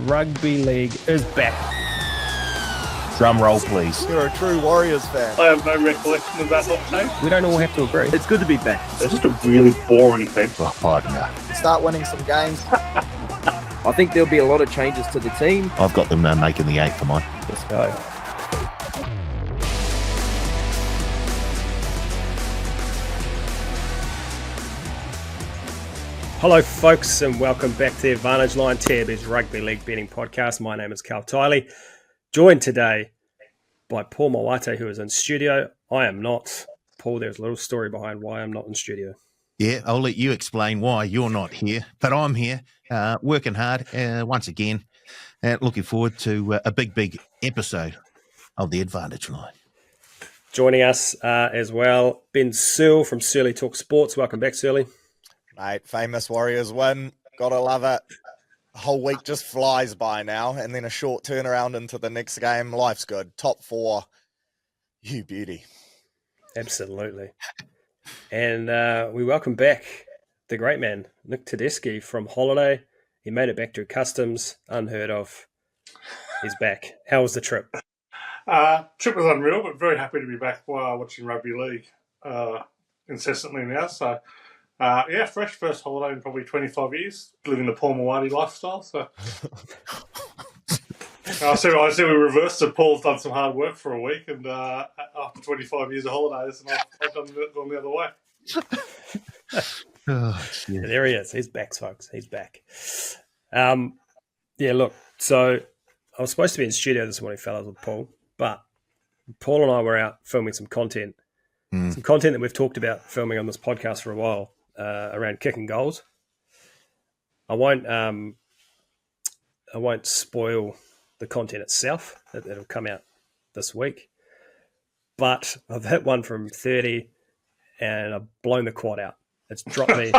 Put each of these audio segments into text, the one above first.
Rugby League is back. Drum roll, please. You're a true Warriors fan. I have no recollection of that hot take. We don't all have to agree. It's good to be back. It's just a really boring team. Oh, no. Start winning some games. I think there'll be a lot of changes to the team. I've got them making the 8 for mine. Let's go. Hello, folks, and welcome back to the Advantage Line TAB's Rugby League Betting Podcast. My name is Karl, joined today by Paul Mawate, who is in studio. I am not. Paul, there's a little story behind why I'm not in studio. Yeah, I'll let you explain why you're not here, but I'm here, working hard once again, looking forward to a big episode of the Advantage Line. Joining us as well, Ben Searle from Surly Talk Sports. Welcome back, Surly. Mate, famous Warriors win. Gotta love it. The whole week just flies by now, and then a short turnaround into the next game. Life's good. Top 4. You beauty. Absolutely. And we welcome back the great man, Nick Tedeschi from holiday. He made it back to customs, unheard of. He's back. How was the trip? Trip was unreal, but very happy to be back while watching rugby league incessantly now. So, fresh first holiday in probably 25 years, living the Paul Mawate lifestyle. So, I see we reversed it. Paul's done some hard work for a week, and after 25 years of holidays, and I've gone the other way. There he is. He's back, folks. He's back. Look, so I was supposed to be in studio this morning, fellas, with Paul, but Paul and I were out filming some content. Some content that we've talked about filming on this podcast for a while around kicking goals. I won't spoil the content itself that'll come out this week, but I've hit one from 30 and I've blown the quad out. It's dropped me.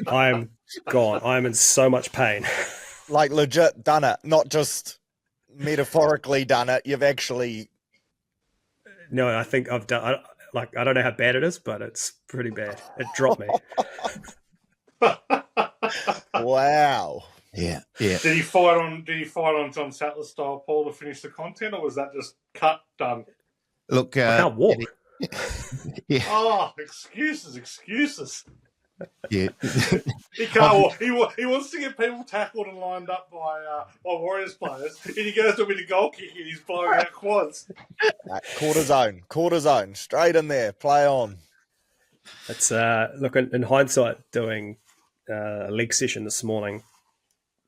I am gone. I am in so much pain. Like legit done it, not just metaphorically done it. You've actually. No, I think I've done. I don't know how bad it is, but it's pretty bad. It dropped me. Wow. Yeah. Did he fight on John Sattler style, Paul, to finish the content, or was that just cut done? Look, I can't walk. Yeah. Oh, excuses. Yeah. He can't walk. He wants to get people tackled and lined up by Warriors players, and he goes to win a goal kick and he's blowing out quads. Quarter zone, straight in there, play on. It's look in hindsight, doing a league session this morning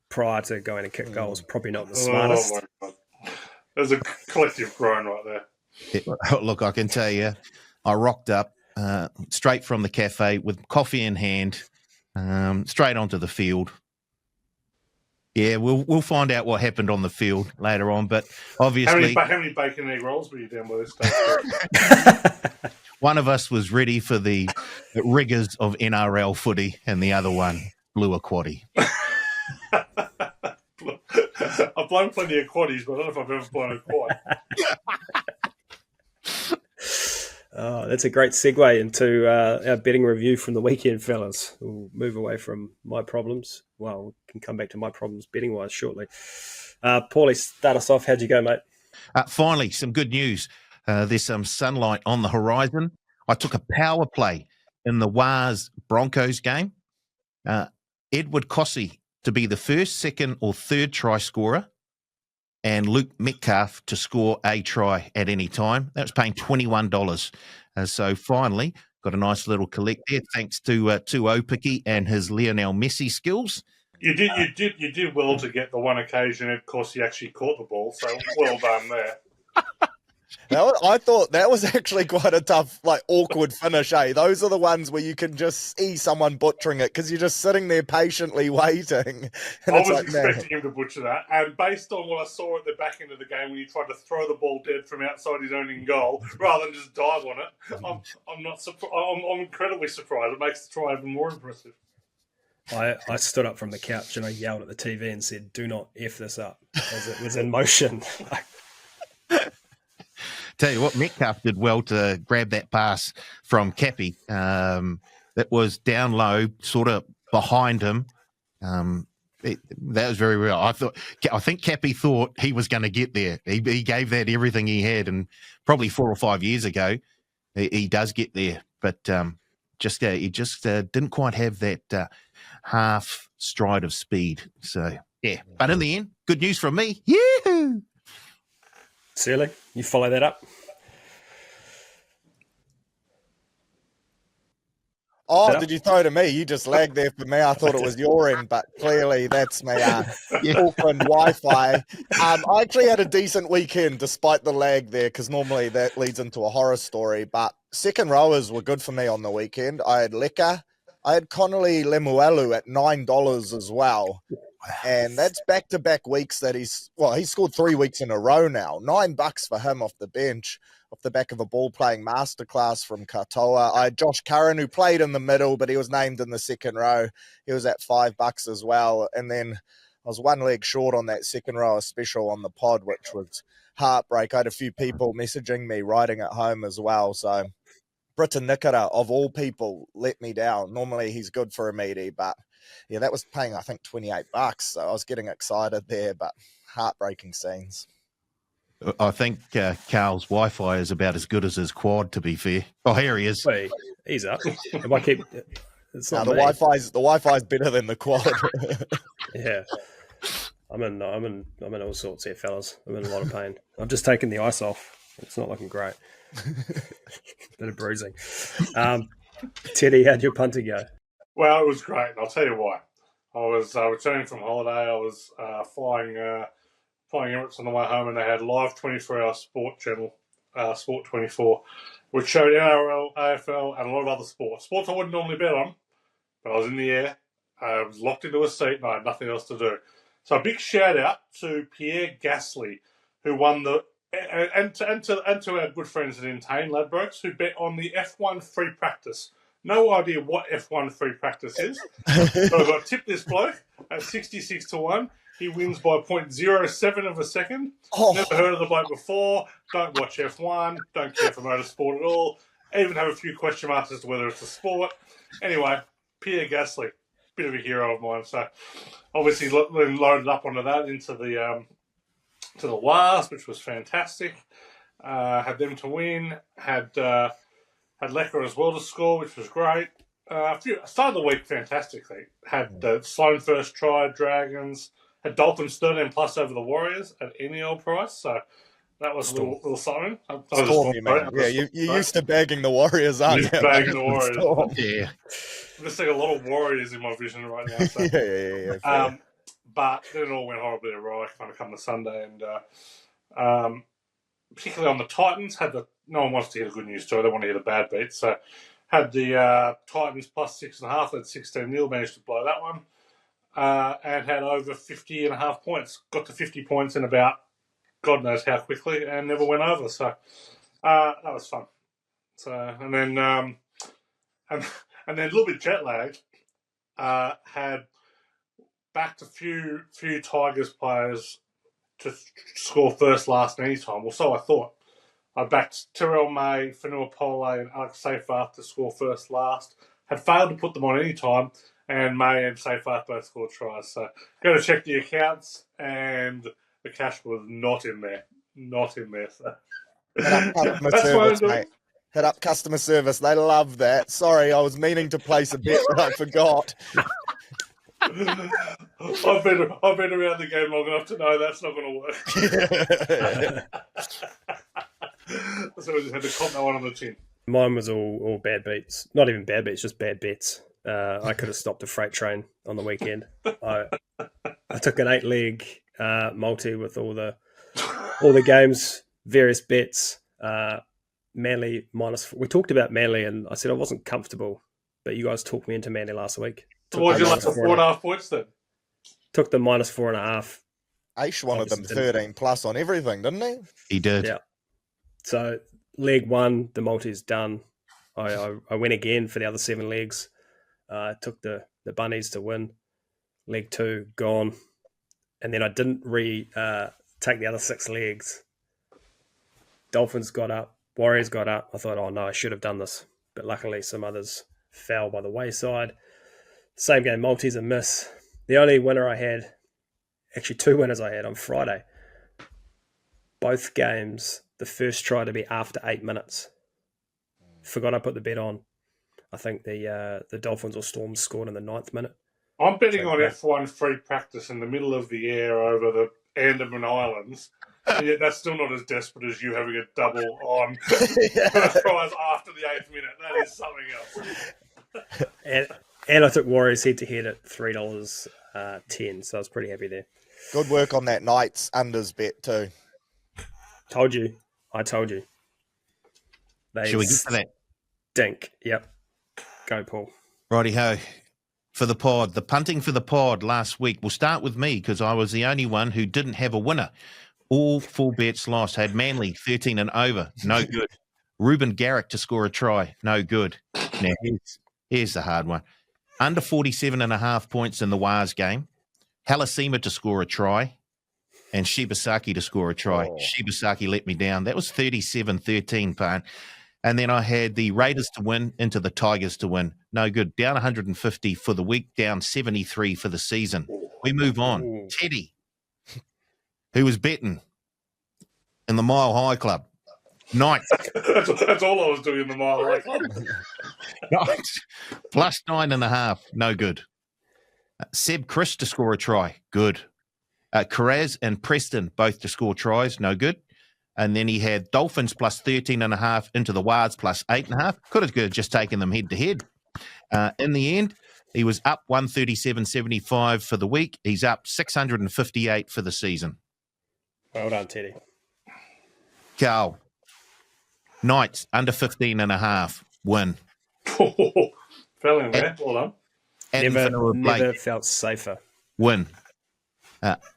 prior to going to kick goals, probably not the smartest. Oh my God. There's a collective groan right there. Look, I can tell you, I rocked up straight from the cafe with coffee in hand, straight onto the field. Yeah, we'll find out what happened on the field later on, but obviously... How many bacon and egg rolls were you down by this stage? One of us was ready for the rigours of NRL footy, and the other one blew a quaddie. I've blown plenty of quaddies, but I don't know if I've ever blown a quad. Oh, that's a great segue into our betting review from the weekend, fellas. We'll move away from my problems. Well, we can come back to my problems betting-wise shortly. Paulie, start us off. How'd you go, mate? Finally, some good news. There's some sunlight on the horizon. I took a power play in the Wars Broncos game. Edward Cossey to be the first, second, or third try scorer, and Luke Metcalf to score a try at any time. That was paying $21. So finally, got a nice little collect there, thanks to Opiki and his Lionel Messi skills. You did well to get the one occasion, of course, he actually caught the ball. So well done there. I thought that was actually quite a tough, awkward finish, eh? Those are the ones where you can just see someone butchering it because you're just sitting there patiently waiting. And I was expecting him to butcher that. And based on what I saw at the back end of the game when he tried to throw the ball dead from outside his own in goal rather than just dive on it, I'm incredibly surprised. It makes the try even more impressive. I stood up from the couch and I yelled at the TV and said, "Do not F this up," as it was in motion. Tell you what, Metcalf did well to grab that pass from Cappy. That was down low, sort of behind him. That was very real. I think Cappy thought he was going to get there. He gave that everything he had, and probably 4 or 5 years ago, he does get there. But he just didn't quite have that half stride of speed. So yeah, but in the end, good news from me. Yahoo! Sealy, you follow that up? Oh, did you throw to me? You just lagged there for me. I thought it was your end, but clearly that's me. Auckland Wi-Fi. I actually had a decent weekend despite the lag there, because normally that leads into a horror story. But second rowers were good for me on the weekend. I had Leka. I had Connolly Lemuelu at $9 as well. And that's back-to-back weeks that he's scored 3 weeks in a row now. $9 for him off the bench, off the back of a ball-playing masterclass from Katoa. I had Josh Curran, who played in the middle, but he was named in the second row. He was at $5 as well. And then I was one leg short on that second row special on the pod, which was heartbreak. I had a few people messaging me, writing at home as well. So Britain Nikora, of all people, let me down. Normally he's good for a meaty, but yeah, that was paying, I think, $28. So I was getting excited there, but heartbreaking scenes. I think Karl's Wi-Fi is about as good as his quad, to be fair. Oh, here he is. Wait, he's up. If I keep, it's not the me. Wi-Fi's better than the quad. Yeah, I'm in all sorts here, fellas. I'm in a lot of pain. I've just taken the ice off. It's not looking great. Bit of bruising. Teddy, how'd your punter go? Well, it was great. I'll tell you why. I was returning from holiday. I was flying Emirates on the way home, and they had live 24-hour sport channel, Sport 24, which showed NRL, AFL, and a lot of other sports. Sports I wouldn't normally bet on, but I was in the air. I was locked into a seat, and I had nothing else to do. So a big shout out to Pierre Gasly, who won the and to our good friends at Entain Ladbrokes, who bet on the F1 free practice. No idea what F1 free practice is. But I got tipped this bloke at 66-1. He wins by 0.07 of a second. Oh. Never heard of the bloke before. Don't watch F1. Don't care for motorsport at all. Even have a few question marks as to whether it's a sport. Anyway, Pierre Gasly, bit of a hero of mine. So obviously loaded up onto that into the to the WAS, which was fantastic. Had them to win. Had Lecker as well to score, which was great. Started the week fantastically. Had Sloan first try, Dragons. Had Dolphins 13 plus over the Warriors at any old price. So that was a little something. Yeah, you're used to bagging the Warriors, aren't you? Bagging the Warriors. Yeah. I'm just seeing a lot of Warriors in my vision right now. So. Yeah. But then it all went horribly awry kind of come to Sunday. And particularly on the Titans, no one wants to hear the good news story. They want to hear the bad beats. So had the Titans plus 6.5, led 16-0, managed to blow that one. And had over 50.5 points. Got to 50 points in about God knows how quickly, and never went over. So that was fun. So and then a little bit jet lagged. Had backed a few Tigers players to score first, last, and any time. Well, so I thought. I backed Terrell May, Fanua Pole, and Alex Seyfarth to score first, last. Had failed to put them on any time, and May and Seyfarth both scored tries. So go to check the accounts, and the cash was not in there. Not in there. So. Hit up customer service. They love that. Sorry, I was meaning to place a bet, but I forgot. I've been around the game long enough to know that's not going to work. So we just had to cop that one on the chin. Mine was all bad beats. Not even bad beats, just bad bets. I could have stopped a freight train on the weekend. I took an 8-leg multi with all the games, various bets. Manly minus. We talked about Manly, and I said I wasn't comfortable, but you guys talked me into Manly last week. So what did you like for 4.5 points then? Took the minus 4.5. Aish wanted them 13 plus on everything, didn't he? He did. Yeah. So leg 1, the multi's done. I went again for the other 7 legs. Took the bunnies to win. Leg 2 gone, and then I didn't take the other 6 legs. Dolphins got up, Warriors got up. I thought, oh no, I should have done this, but luckily some others fell by the wayside. Same game multis a miss. The only winner I had, actually 2 winners I had on Friday. Both games, the first try to be after 8 minutes. Forgot I put the bet on. I think the Dolphins or Storms scored in the 9th minute. I'm betting on F1 free practice in the middle of the air over the Andaman Islands. And yet that's still not as desperate as you having a double on first prize after the 8th minute. That is something else. And I took Warriors head-to-head at $3.10, so I was pretty happy there. Good work on that Knights unders bet too. Told you. I told you. Should we get to that? Dink. Yep. Go, Paul. Righty-ho. For the pod, the punting for the pod last week. We'll start with me because I was the only one who didn't have a winner. All 4 bets lost. Had Manly 13 and over. No good. Ruben Garrick to score a try. No good. Now, here's the hard one. Under 47.5 points in the Wars game. Halasima to score a try. And Shibasaki to score a try. Oh. Shibasaki let me down. That was 37-13, Pan. And then I had the Raiders to win into the Tigers to win. No good. Down 150 for the week, down 73 for the season. We move on. Ooh. Teddy, who was betting in the Mile High Club. Knights. That's all I was doing in the Mile High Club. Knights. Plus 9.5. No good. Seb Chris to score a try. Good. Carraz and Preston both to score tries. No good. And then he had Dolphins plus 13.5 into the Wards plus 8.5. Could have just taken them head-to-head. In the end, he was up 137.75 for the week. He's up 658 for the season. Well done, Teddy. Karl. Knights under 15.5. Win. Fell in there. Well done. Never felt safer. Win.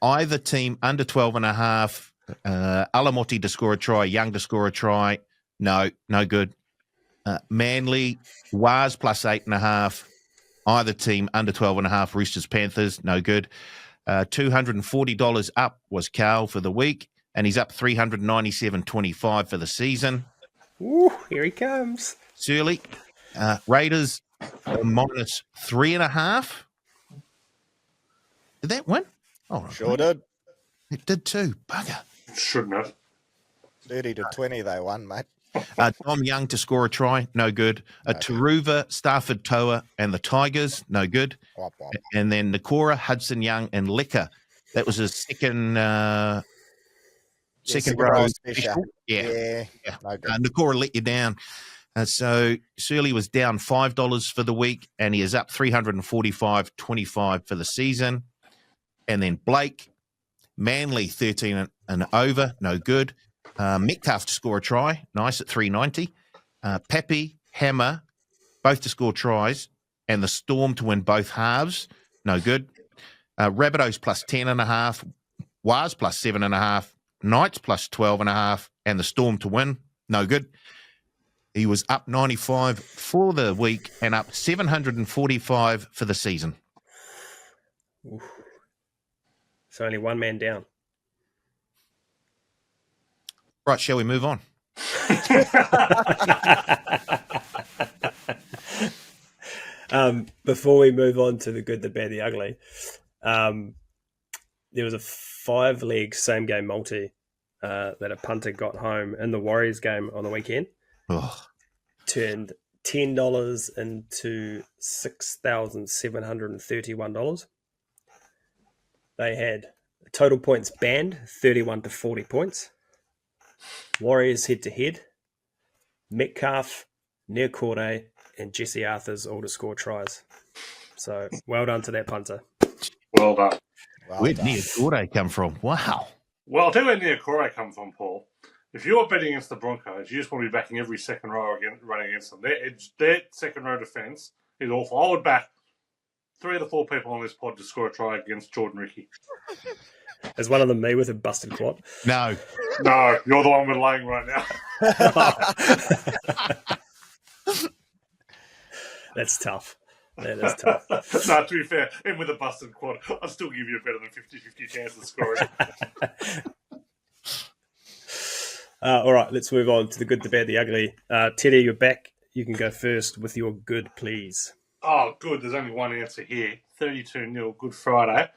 Either team under 12.5. Alamotti to score a try. Young to score a try. No good. Manly, Wars plus 8.5. Either team under 12.5. Roosters, Panthers, no good. $240 up was Karl for the week, and he's up 397.25 for the season. Ooh, here he comes. Surly, Raiders minus 3.5. Did that win? Oh, Sure did. It did too. Bugger. Shouldn't have. 30-20 they won, mate. Tom Young to score a try, no good. Taruva, Stafford Toa, and the Tigers, no good. Wop, wop. And then Nakora, Hudson Young, and Licker. That was his second row special. special. Yeah. No good. Nakora let you down. So Surly was down $5 for the week, and he is up 345.25 for the season. And then Blake, Manly 13 and over, no good. Metcalf to score a try, nice at 390. Pappy, Hammer, both to score tries, and the Storm to win both halves, no good. Rabbitohs plus 10.5, Wars plus 7.5, Knights plus 12.5, and the Storm to win, no good. He was up 95 for the week and up 745 for the season. Oof. So only one man down. Right, shall we move on? Before we move on to the good, the bad, the ugly, there was a 5-leg same game multi that a punter got home in the Warriors game on the weekend. Ugh. Turned $10 into $6,731. They had total points banned 31 to 40 points. Warriors head to head. Metcalf, Near Corday, and Jesse Arthur's all to score tries. So well done to that punter. Well done. Where'd Near Corday come from? Wow. Well, I'll tell you where Near Corey come from, Paul. If you're betting against the Broncos, you just want to be backing every second row running against them. Their second row defence is awful. I would back 3 of the 4 people on this pod to score a try against Jordan Ricky. Is one of them me with a busted quad? No. No, you're the one we're laying right now. That's tough. That is tough. No, to be fair, even with a busted quad, I'll still give you a better than 50-50 chance of scoring. All right, let's move on to the good, the bad, the ugly. Teddy, you're back. You can go first with your good, please. Oh, good. There's only one answer here. 32-0, Good Friday.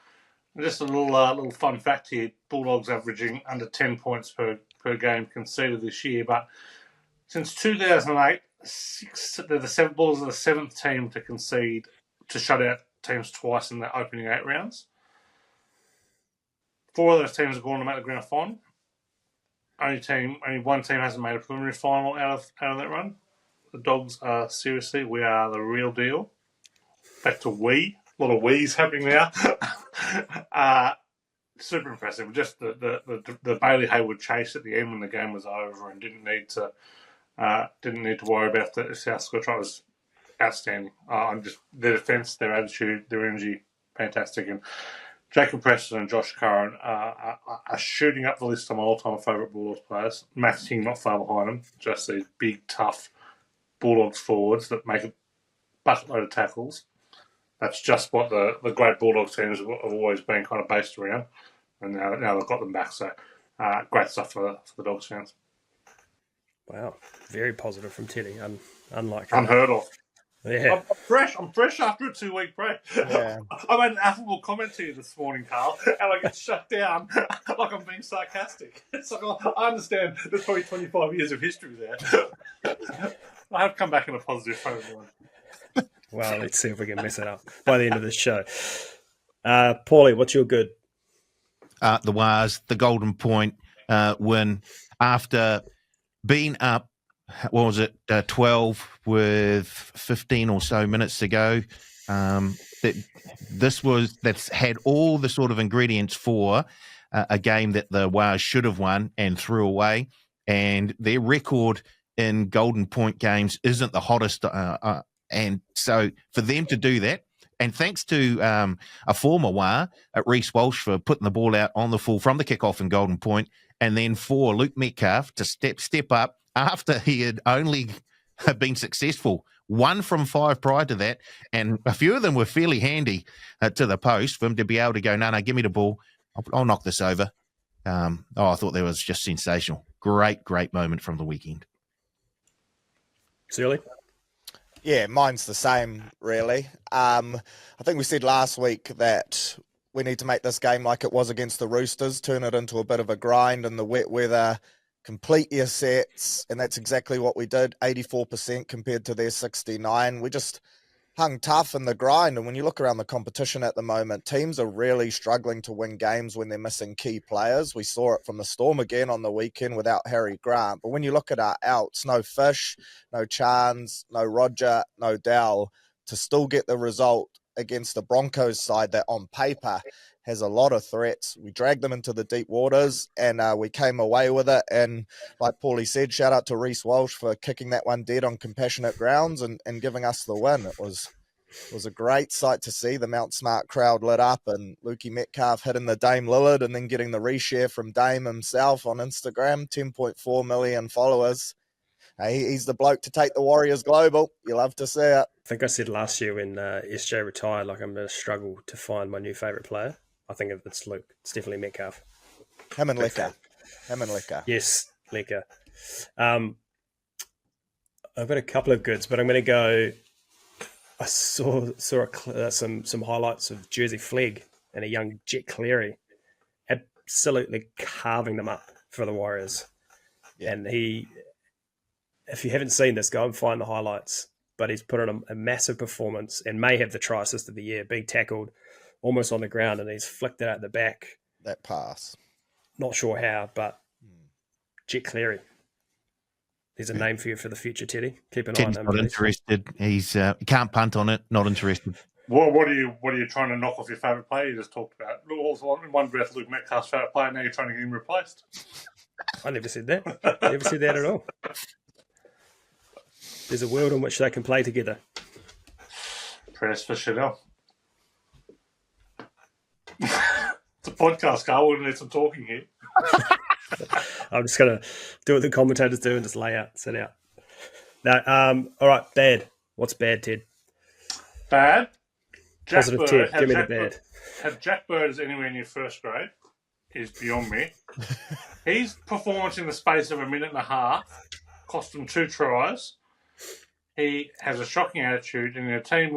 And just a little fun fact here. Bulldogs averaging under 10 points per game conceded this year. But since 2008, Bulldogs are the seventh team to shut out teams twice in the opening 8 rounds. 4 of those teams have gone to make the grand final. Only one team hasn't made a preliminary final out of that run. The Dogs are we are the real deal. Back to we. A lot of we's happening now. Super impressive. Just the Bailey Hayward chase at the end when the game was over and didn't need to worry about the South Score try was outstanding. Their defence, their attitude, their energy, fantastic. And Jacob Preston and Josh Curran are shooting up the list of my all-time favourite Bulldogs players. Max King not far behind them. Just these big, tough Bulldogs forwards that make a bucket load of tackles. That's just what the great Bulldogs teams have always been kind of based around. And now they've got them back. So great stuff for the Dogs fans. Wow. Very positive from Teddy. Unheard of. Yeah. I'm fresh after a 2-week break. Yeah. I made an affable comment to you this morning, Karl, and I get shut down like I'm being sarcastic. It's like, I understand there's probably 25 years of history there. I have come back in a positive frame of mind. Well, let's see if we can mess it up by the end of this show. Paulie, what's your good? The Wars, the Golden Point win after being up, 12 with 15 or so minutes to go. That's had all the sort of ingredients for a game that the Wars should have won and threw away. And their record in Golden Point games isn't the hottest. And so for them to do that, and thanks to a former War, Reece Walsh, for putting the ball out on the full from the kickoff in Golden Point, and then for Luke Metcalf to step up after he had only been successful 1 from 5 prior to that, and a few of them were fairly handy to the post for him to be able to go, no, give me the ball. I'll knock this over. I thought that was just sensational. Great moment from the weekend. Surely? Yeah, mine's the same, really. I think we said last week that we need to make this game like it was against the Roosters, turn it into a bit of a grind in the wet weather, complete your sets, and that's exactly what we did, 84% compared to their 69%. We just hung tough in the grind, and when you look around the competition at the moment, teams are really struggling to win games when they're missing key players. We saw it from the Storm again on the weekend without Harry Grant, but when you look at our outs, no Fish, no Chance, no Roger, no Dowell, to still get the result against the Broncos side that on paper has a lot of threats. We dragged them into the deep waters and we came away with it. And like Paulie said, shout out to Reece Walsh for kicking that one dead on compassionate grounds and giving us the win. It was a great sight to see. The Mount Smart crowd lit up and Lukey Metcalf hitting the Dame Lillard and then getting the reshare from Dame himself on Instagram, 10.4 million followers. He's the bloke to take the Warriors global. You love to see it. I think I said last year when SJ retired, like I'm going to struggle to find my new favourite player. I think if it's Luke, it's definitely Metcalf. Him and Liquor. Yes, Liquor. I've got a couple of goods, but I'm going to go. I saw some highlights of Jersey Flegg and a young Jet Cleary, absolutely carving them up for the Warriors. Yeah. And if you haven't seen this, go and find the highlights. But he's put on a massive performance and may have the try assist of the year, being tackled almost on the ground, and he's flicked it out the back. That pass. Not sure how, but Jet Cleary. There's a name for you for the future, Teddy. Keep an eye on him. Not interested. He's he can't punt on it. Not interested. What are you trying to knock off your favourite player? You just talked about in one breath, Luke Metcalf's favourite player. Now you're trying to get him replaced. I never said that. Never said that at all. There's a world in which they can play together. Prayers for Chanel. It's a podcast, Karl. We're going to need some talking here. I'm just going to do what the commentators do and just sit out. Now, all right, bad. What's bad, Ted? Bad? Positive Ted. Give me the bad. Have Jack Bird as anywhere near first grade is beyond me. His performance in the space of a minute and a half cost him 2 tries. He has a shocking attitude, and in a time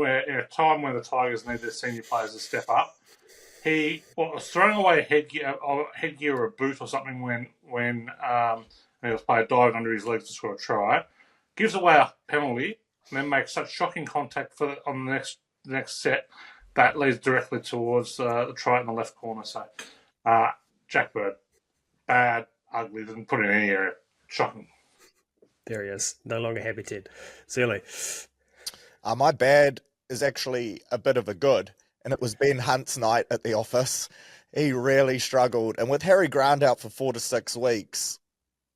when the Tigers need their senior players to step up, he was throwing away headgear or a boot or something when he was player dived under his legs to score a try, gives away a penalty, and then makes such shocking contact on the next set that leads directly towards the try in the left corner. So, Jack Bird, bad, ugly, didn't put it in any area. Shocking. There he is. No longer happy, Ted. Silly. My bad is actually a bit of a good, and it was Ben Hunt's night at the office. He really struggled. And with Harry Grant out for 4 to 6 weeks,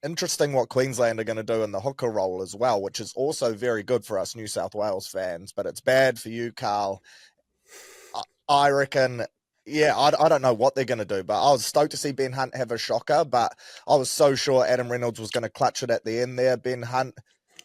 interesting what Queensland are going to do in the hooker role as well, which is also very good for us New South Wales fans. But it's bad for you, Karl. I reckon, yeah, I don't know what they're going to do, but I was stoked to see Ben Hunt have a shocker, but I was so sure Adam Reynolds was going to clutch it at the end there. Ben Hunt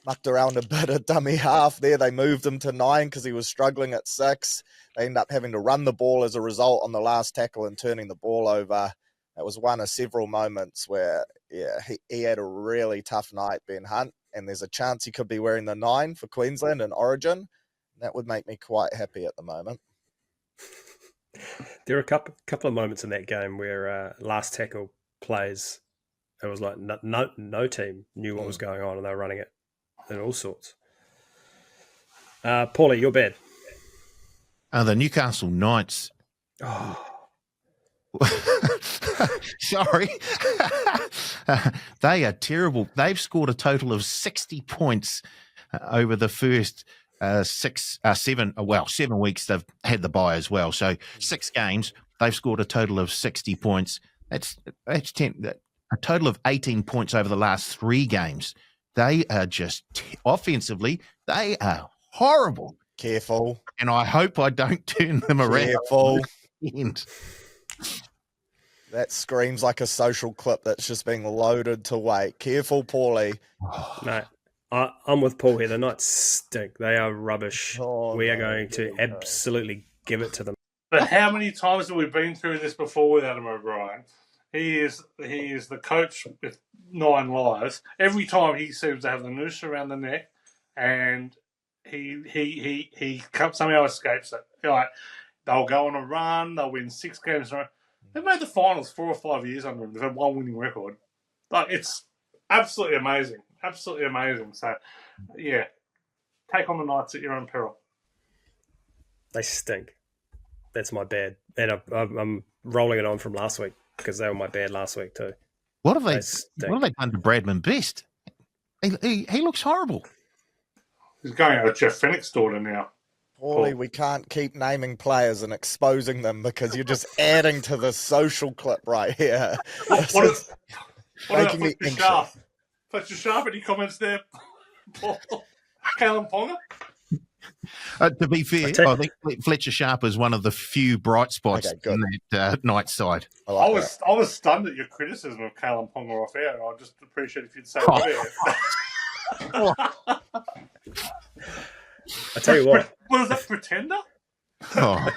mucked around a bit of dummy half there. They moved him to 9 because he was struggling at 6. They ended up having to run the ball as a result on the last tackle and turning the ball over. That was one of several moments where, yeah, he had a really tough night, Ben Hunt, and there's a chance he could be wearing the 9 for Queensland and Origin. That would make me quite happy at the moment. There are a couple of moments in that game where last tackle plays, it was like no team knew what was going on, and they were running it in all sorts. Paulie, you're bad. The Newcastle Knights. Oh. Sorry. They are terrible. They've scored a total of 60 points over the first 7 weeks. They've had the bye as well. So 6 games, they've scored a total of 60 points. That's 10, a total of 18 points over the last 3 games. They are just offensively, they are horrible. Careful. And I hope I don't turn them around. Careful. That screams like a social clip that's just being loaded to wait. Careful, Paulie. No, I'm with Paul here. The Knights stink. They are rubbish. We are going to absolutely give it to them. But how many times have we been through this before with Adam O'Brien? He is the coach with 9 lives. Every time he seems to have the noose around the neck, and he somehow escapes it. Like, they'll go on a run. They'll win 6 games in a row. They've made the finals 4 or 5 years under him. They've had 1 winning record. Like, it's absolutely amazing. Absolutely amazing. So, yeah, take on the Knights at your own peril. They stink. That's my bad. And I'm rolling it on from last week because they were my bad last week too. What have they done to Bradman Best? He looks horrible. He's going out with Jeff Fennick's daughter now. Paulie, we can't keep naming players and exposing them because you're just adding to the social clip right here. What making me anxious. Fletcher Sharp, any comments there? Callum Ponga? To be fair, I think Fletcher Sharp is one of the few bright spots in that Knights side. I was stunned at your criticism of Callum Ponga off air. I just appreciate if you'd say it. I tell you what. What is that, Pretender? Oh.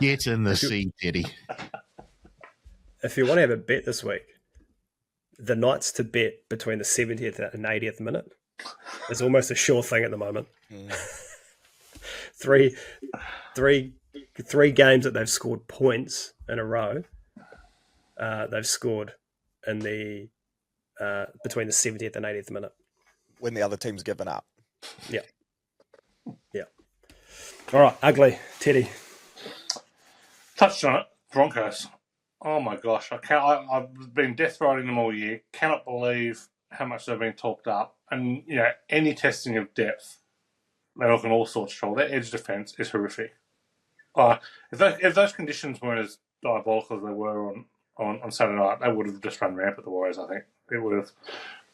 Get in the sea, Teddy. If you want to have a bet this week, the Knights to bet between the 70th and 80th minute is almost a sure thing at the moment. Three games that they've scored points in a row. They've scored in the between the 70th and 80th minute when the other team's given up. Yeah. All right, ugly Teddy. Touched on it. Broncos. Oh my gosh! I've been death riding them all year. Cannot believe how much they've been talked up. And any testing of depth, they're looking all sorts of trouble. Their edge defense is horrific. If those conditions weren't as diabolical as they were on Saturday night, they would have just run ramp at the Warriors. I think it would have.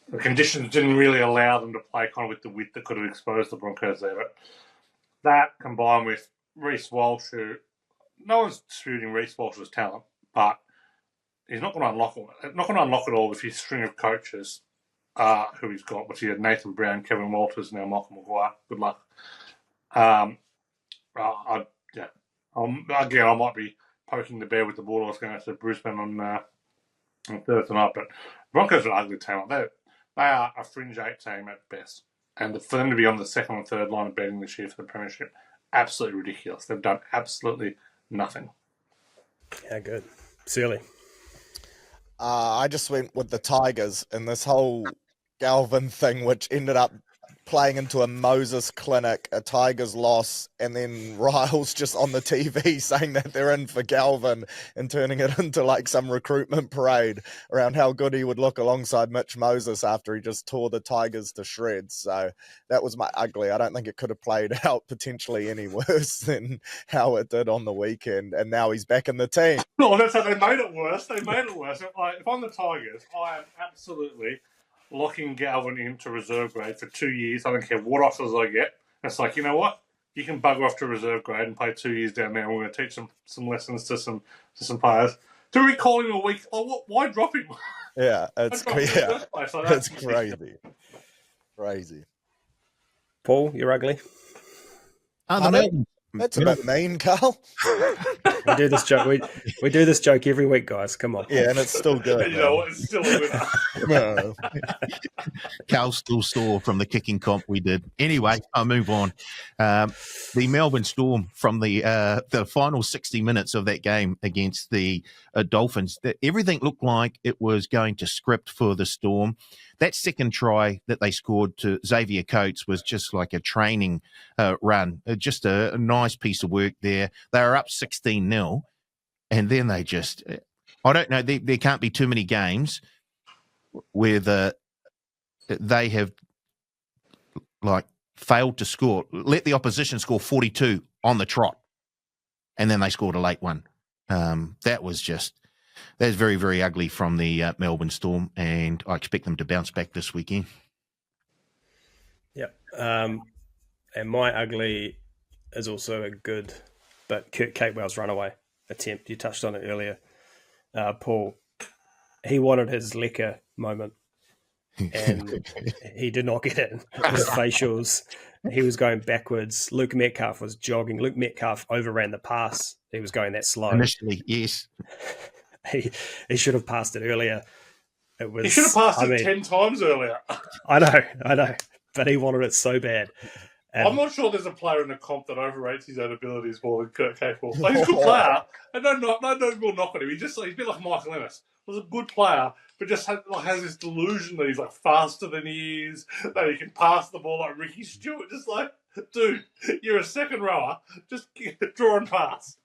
The conditions didn't really allow them to play kind of with the width that could have exposed the Broncos there. But that combined with Reece Walsh, who no one's disputing Reece Walsh's talent, but he's not going to unlock it. Not going to unlock it all with his string of coaches who he's got, which he had Nathan Brown, Kevin Walters, now Malcolm Maguire. Good luck. I might be poking the bear with the Bulldogs going to Brisbane on Thursday night, but Broncos are an ugly talent. They are a fringe 8 team at best. And for them to be on the second or third line of betting this year for the premiership, absolutely ridiculous. They've done absolutely nothing. Yeah, good. Silly. I just went with the Tigers and this whole Galvin thing, which ended up playing into a Moses clinic, a Tigers loss, and then Riles just on the TV saying that they're in for Galvin and turning it into like some recruitment parade around how good he would look alongside Mitch Moses after he just tore the Tigers to shreds. So that was my ugly. I don't think it could have played out potentially any worse than how it did on the weekend. And now he's back in the team. No, that's how they made it worse. They made it worse. If I'm the Tigers, I am absolutely locking Galvin into reserve grade for 2 years. I don't care what offers I get. It's like, you know what? You can bugger off to reserve grade and play 2 years down there. And we're going to teach some lessons to some players. To recall him a week, why drop him? Yeah, it's crazy. Crazy. Paul, you're ugly. The Melbourne. That's a bit mean, Karl. We do this joke. We do this joke every week, guys. Come on. Yeah, and it's still good. You know what? It's still a winner. No. Karl's still sore from the kicking comp we did. Anyway, I'll move on. The Melbourne Storm from the final 60 minutes of that game against the Dolphins, everything looked like it was going to script for the Storm. That second try that they scored to Xavier Coates was just like a training run, just a nice piece of work there. They were up 16-0, and then they just, I don't know, there can't be too many games where they have like failed to score, let the opposition score 42 on the trot, and then they scored a late one. That's very, very ugly from the Melbourne Storm, and I expect them to bounce back this weekend. Yep. And my ugly is also a good, but Kurt Capewell's runaway attempt. You touched on it earlier, Paul. He wanted his Lecker moment, and he did not get it. His facials, he was going backwards. Luke Metcalf was jogging. Luke Metcalf overran the pass. He was going that slow. Initially, yes. He should have passed it earlier. He should have passed it 10 times earlier. I know. But he wanted it so bad. And I'm not sure there's a player in the comp that overrates his own abilities more than Kurt Capewell. Like, he's a good player, and no real knock on him. He's a bit like Michael Ennis. He was a good player, but just has this delusion that he's like faster than he is, that he can pass the ball like Ricky Stewart. Just like, dude, you're a second rower. Just draw and pass.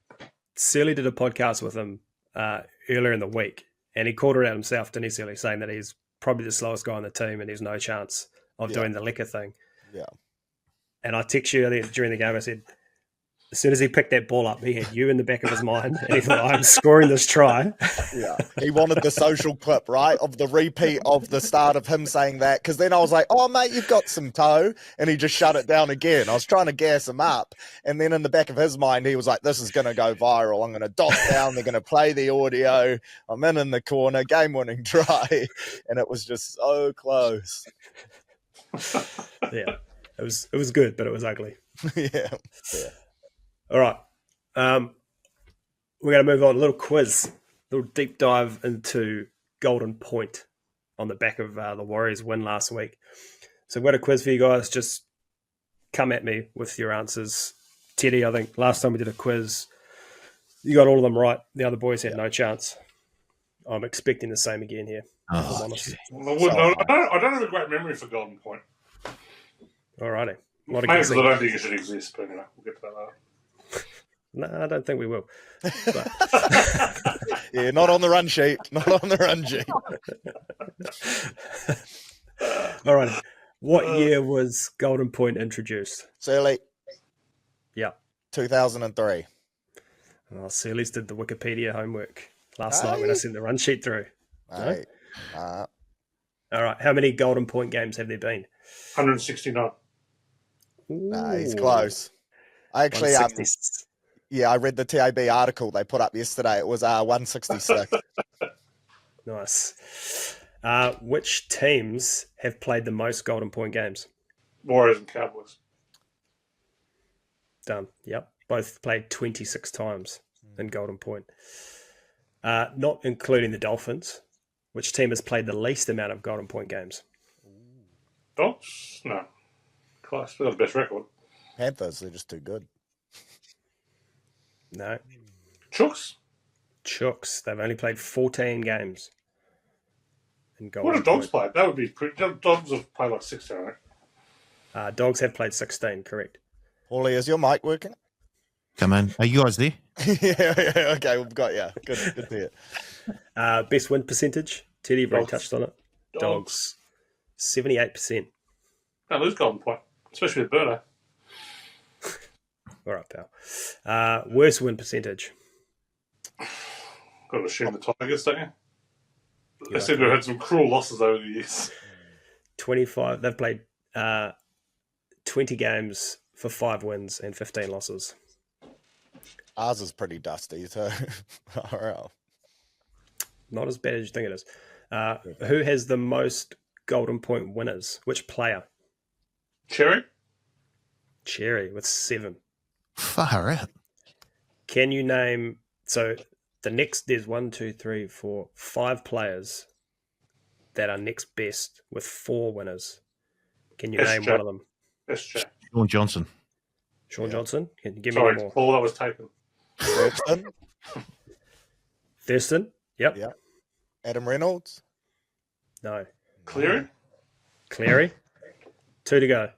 Sealy did a podcast with him earlier in the week, and he called it out himself, didn't he, Sealy, saying that he's probably the slowest guy on the team and there's no chance of doing the Lecker thing. Yeah. And I text you during the game, I said, as soon as he picked that ball up, he had you in the back of his mind, and he thought, I'm scoring this try. Yeah, he wanted the social clip, right, of the repeat of the start of him saying that, because then I was like, oh, mate, you've got some toe, and he just shut it down again. I was trying to gas him up, and then in the back of his mind, he was like, this is going to go viral. I'm going to dot down, they're going to play the audio, I'm in the corner, game-winning try, and it was just so close. Yeah, it was good, but it was ugly. Yeah. All right. We're going to move on. A little quiz, a little deep dive into Golden Point on the back of the Warriors win last week. So I've got a quiz for you guys. Just come at me with your answers. Teddy, I think last time we did a quiz, you got all of them right. The other boys had no chance. I'm expecting the same again here. If I'm honest. I don't have a great memory for Golden Point. All righty. Maybe because I don't think it should exist, but anyway, we'll get to that later. No, I don't think we will. But... Yeah, not on the run sheet. Not on the run sheet. All right. What year was Golden Point introduced? Surly. Yeah. 2003. Oh, Sealy's did the Wikipedia homework last night when I sent the run sheet through. Hey. No? All right. How many Golden Point games have there been? 169. Nah, he's close. I actually, I read the TAB article they put up yesterday. It was 166. Nice. Which teams have played the most Golden Point games? Warriors and Cowboys. Done. Yep. Both played 26 times in Golden Point. Not including the Dolphins. Which team has played the least amount of Golden Point games? Dogs? No. close. We've got the best record. Panthers, they're just too good. No. Chooks. They've only played 14 games. In What have Dogs played? That would be pretty. Dogs have played like 16, right? Dogs have played 16, correct. Paulie, is your mic working? Come on. Are you guys there? yeah, okay, we've got you. Good to hear. Best win percentage. Teddy, you've already Dogs. touched on it. Dogs. 78%. Don't lose Golden Point, especially with Birdo. All right, pal. Worst win percentage. Got to assume the Tigers, don't you? They Yeah, seem to have had some cruel losses over the years. 25. They've played 20 games for 5 wins and 15 losses. Ours is pretty dusty, so all right. Not as bad as you think it is. Who has the most Golden Point winners? Which player? Cherry? Cherry with 7. Far out. Can you name... So the next... There's 5 players that are next best with 4 winners. Can you name one of them? SJ. Sean Johnson. Sean Johnson? Can you give me Sorry, any more? Paul, that was taken. Thurston? Thurston? Yep. Yeah. Adam Reynolds? No. Cleary? Cleary? 2 to go.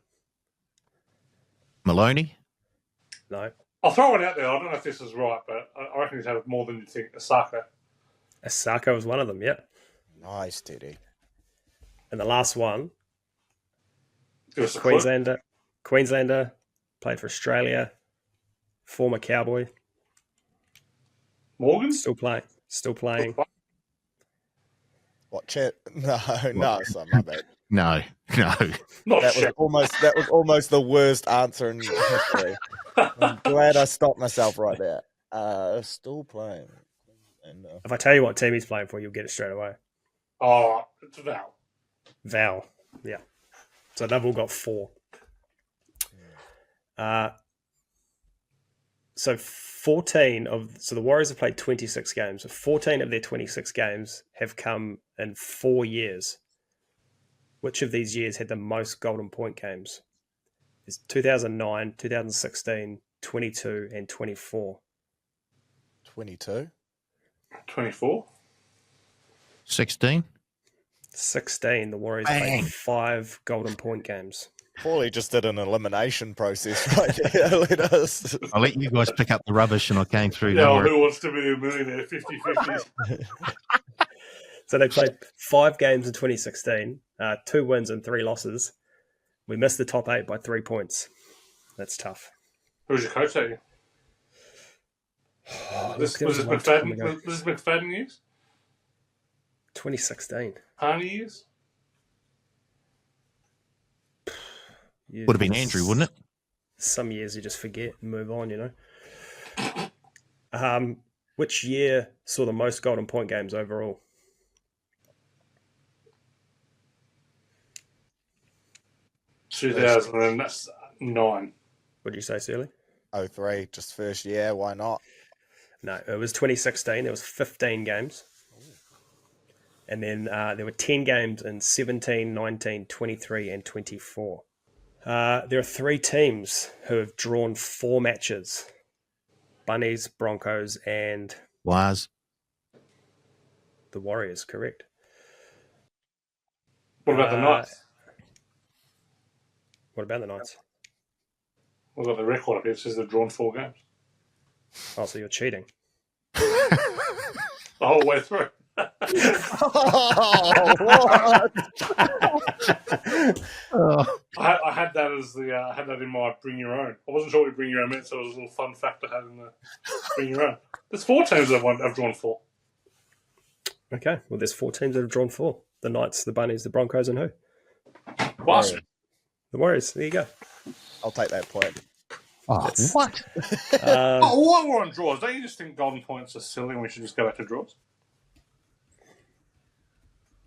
Maloney. No. I'll throw one out there. I don't know if this is right, but I reckon he's had more than you think. Osaka. Asako was one of them, yep. Nice, Teddy. And the last one, Give us a clue. Queenslander, played for Australia, former Cowboy, Morgan? still playing. What chat? No, son, my bad. No. Not That shit. was almost the worst answer in history. I'm glad I stopped myself right there. Still playing. And, If I tell you what team he's playing for, you'll get it straight away. Oh, it's Val. Val, yeah. So they've all got 4. So the Warriors have played 26 games. So 14 of their 26 games have come in 4 years. Which of these years had the most Golden Point games? It's 2009, 2016, 22, and 24. 22. 24? 16. 16. The Warriors Bang. played 5 Golden Point games. Paulie just did an elimination process right there. Let us. I'll let you guys pick up the rubbish and I came through. Yeah, Don't worry. who wants to be a millionaire? 50-50. So they played 5 games in 2016, 2 wins and 3 losses. We missed the top 8 by 3 points. That's tough. Who's your coach at you? Was this McFadden years? 2016. Harney years? Yeah, Would have been Andrew, wouldn't it? Some years you just forget and move on, you know. Which year saw the most Golden Point games overall? Two 2009. What did you say, Shirley? 03, just first year. Why not? No, it was 2016. There was 15 games. And then there were 10 games in 17, 19, 23, and 24. There are 3 teams who have drawn 4 matches. Bunnies, Broncos, and Was. the Warriors, correct. What about the Knights? What about the Knights? We've got the record up here. It says they've drawn 4 games. Oh, so you're cheating. The whole way through. Oh, what? I had that as I had that in my bring your own. I wasn't sure what bring your own meant, so it was a little fun fact I had in the bring your own. There's 4 teams I've drawn 4. Okay, well, there's 4 teams that have drawn 4. The Knights, the Bunnies, the Broncos, and who? Bastard. The Warriors. There you go. I'll take that point. Oh, what? While we're on draws, don't you just think Golden Points are silly and we should just go back to draws?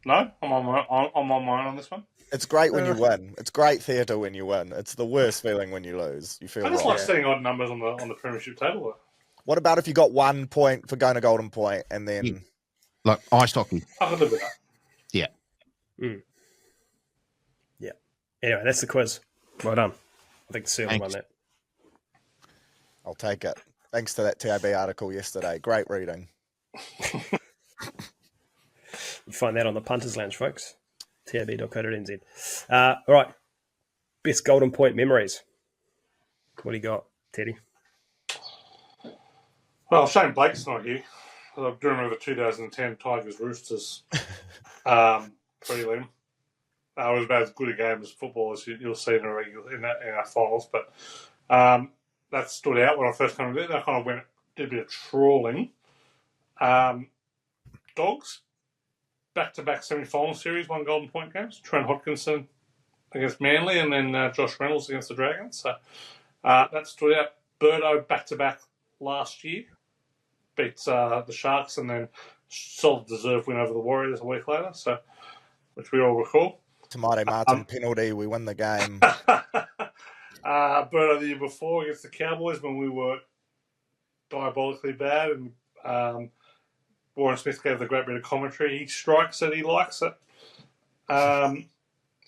No? I'm on mine on this one. It's great when you win. It's great theatre when you win. It's the worst feeling when you lose. You feel I just wrong. like setting odd numbers on the premiership table. What about if you got 1 point for going to Golden Point and then... Yeah. Like ice hockey. I could live with that. Yeah. Yeah. Anyway, that's the quiz. Well done. I think Searle Thanks. won that. I'll take it. Thanks to that TAB article yesterday. Great reading. You find that on the Punters Lounge, folks. tab.co.nz. All right. Best Golden Point memories. What do you got, Teddy? Well, Shane Blake's not here. I do remember the 2010 Tigers Roosters prelim. It was about as good a game as football as you'll see in our finals. But that stood out when I first came to it. I kind of did a bit of trawling. Dogs, back-to-back semi-final series, 1 Golden Point games. Trent Hodkinson against Manly and then Josh Reynolds against the Dragons. So that stood out. Birdo back-to-back last year. Beats the Sharks and then solid deserved win over the Warriors a week later, so which we all recall. Tomato Martin penalty, we win the game. Birdo the year before against the Cowboys when we were diabolically bad and Warren Smith gave the great bit of commentary. He strikes it, he likes it. I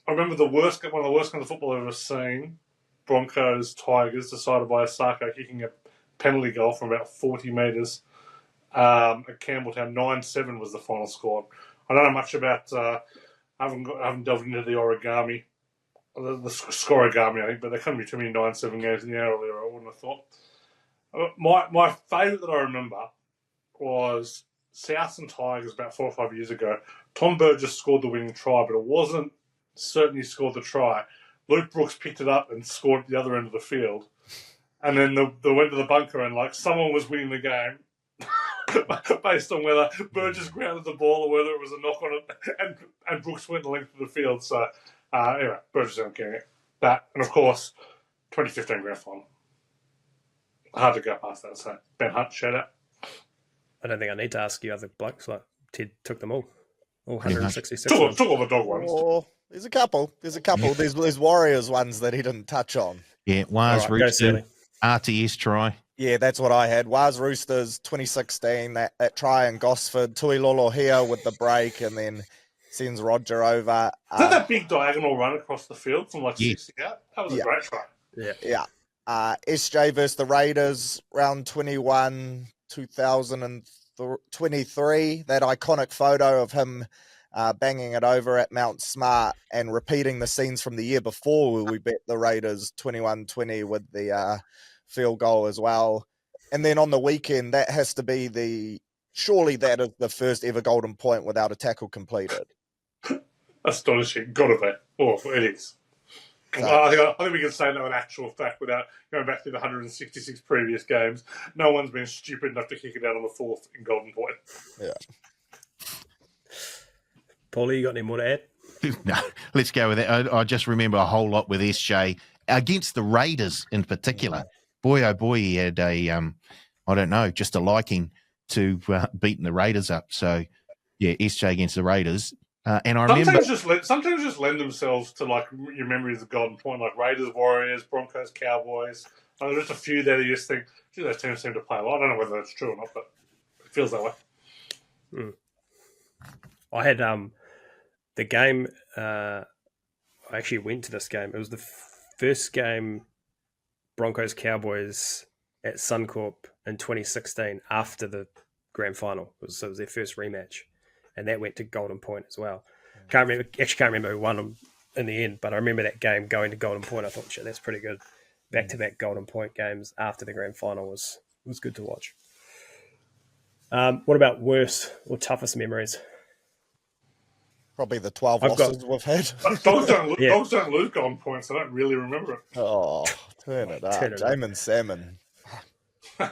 remember one of the worst games of football I've ever seen. Broncos Tigers decided by Osako kicking a penalty goal from about 40 metres at Campbelltown. 9-7 was the final score. I don't know much about. I haven't delved into the origami, the scorigami, I think, but there couldn't be too many 9-7 games in the earlier. I wouldn't have thought. My favourite that I remember was South and Tigers about 4 or 5 years ago. Tom Burgess scored the winning try, but it wasn't certain he scored the try. Luke Brooks picked it up and scored at the other end of the field. And then they went to the bunker and someone was winning the game based on whether Burgess grounded the ball or whether it was a knock on it. And Brooks went the length of the field. So anyway, Burgess don't get it. That, and of course, 2015 grand final. Hard to go past that. So Ben Hunt, shout out. I don't think I need to ask you other blokes. Ted took them all 166. Took all the dog ones. Oh, there's a couple. There's Warriors ones that he didn't touch on. Yeah, Waz Right, Rooster, RTS try. Yeah, that's what I had. Waz Roosters 2016, that try in Gosford, Tui Lolohea with the break, and then sends Roger over. Is that big diagonal run across the field from 60 out? That was a great try. Yeah. SJ versus the Raiders, round 21, 2023. That iconic photo of him banging it over at Mount Smart and repeating the scenes from the year before where we bet the Raiders 21-20 with the field goal as well. And then on the weekend, that has to be surely that is the first ever Golden Point without a tackle completed. Astonishing. Got to be. Oh, it is. I think we can say no an actual fact without going back to the 166 previous games. No one's been stupid enough to kick it out on the fourth in Golden Point. Yeah. Paulie, you got any more to add? No, let's go with it. I just remember a whole lot with SJ against the Raiders in particular. Boy, oh boy, he had just a liking to beating the Raiders up. So, yeah, SJ against the Raiders. And I remember sometimes just lend themselves to your memories of Golden Point, like Raiders, Warriors, Broncos, Cowboys. There's just a few there that you just think, gee, those teams seem to play a lot. I don't know whether that's true or not, but it feels that way. I had the game. I actually went to this game. It was the first game, Broncos Cowboys at Suncorp in 2016 after the grand final. It was their first rematch. And that went to Golden Point as well. Can't remember who won them in the end, but I remember that game going to Golden Point. I thought, shit, that's pretty good. Back-to-back Golden Point games after the grand final was good to watch. What about worst or toughest memories? Probably the 12 losses we've had. Dogs don't lose Golden Points. I don't really remember it. Oh, turn it up. Jamin Salmon. I've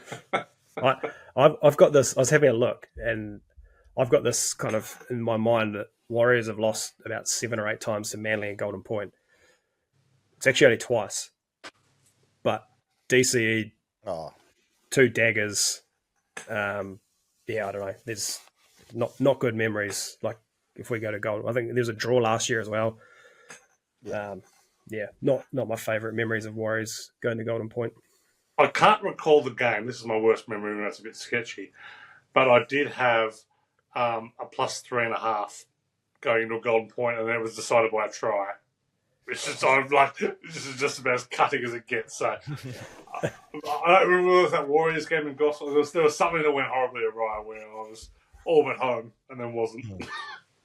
got this. I was having a look, and I've got this kind of in my mind that Warriors have lost about 7 or 8 times to Manly and Golden Point. It's actually only twice. But DCE, 2 daggers. I don't know. There's not good memories. Like if we go to Golden, I think there's a draw last year as well. Not my favourite memories of Warriors going to Golden Point. I can't recall the game. This is my worst memory, and that's a bit sketchy. But I did have a +3.5 going into a Golden Point, and it was decided by a try. It's just, I'm like, this is just about as cutting as it gets. So I don't remember that Warriors game in Gospel. There was something that went horribly awry where I was all but home and then wasn't.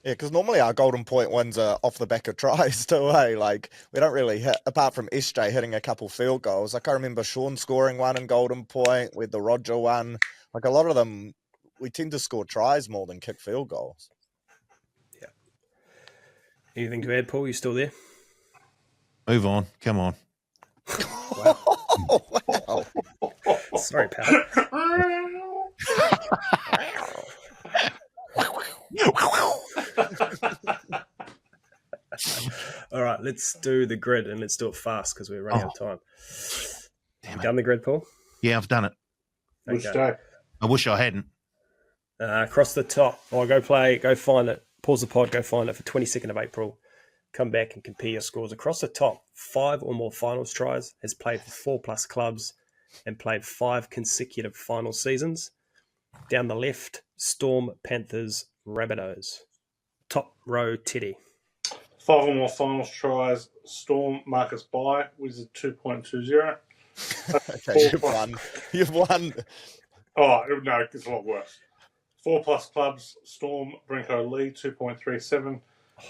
Yeah, because normally our golden point wins are off the back of tries too, eh? Like, we don't really hit, apart from SJ hitting a couple field goals. Like, I remember Sean scoring one in golden point with the Roger one. Like, a lot of them, we tend to score tries more than kick field goals. Yeah. Anything to add, Paul? You still there? Move on. Come on. Wow. Sorry, pal. All right, let's do the grid and let's do it fast because we're running out of time. Damn You it. done the grid, Paul? Yeah, I've done it. Which Okay. day? I wish I hadn't. Across the top. Or go find it. Pause the pod, go find it for 22nd of April. Come back and compare your scores. Across the top, 5 or more finals tries, has played for 4+ clubs and played 5 consecutive final seasons. Down the left, Storm, Panthers, Rabbitohs. Top row, Teddy. 5 or more finals tries. Storm, Marcus By, Wizard 2.20. Okay, you've won. You've won. Oh, no, it's a lot worse. 4+ clubs, Storm, Brinko Lee, 2.37.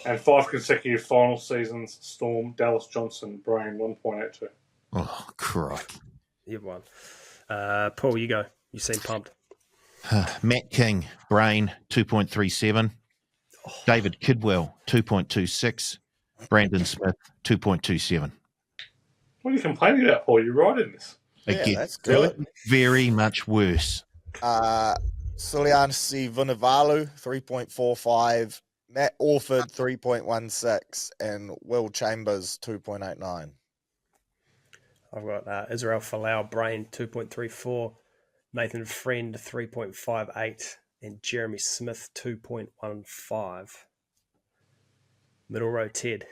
And 5 consecutive final seasons, Storm, Dallas Johnson, Brain, 1.82. Oh, crikey. You've won. Paul, you go. You seem pumped. Matt King, Brain, 2.37. David Kidwell, 2.26. Brandon Smith, 2.27. What are you complaining about, Paul? You're right in this. Yeah, that's good. Very much worse. Suliansi Vunivalu, 3.45. Matt Orford, 3.16. And Will Chambers, 2.89. I've got Israel Folau, Brain, 2.34. Nathan Friend, 3.58. And Jeremy Smith, 2.15. Middle row, Ted.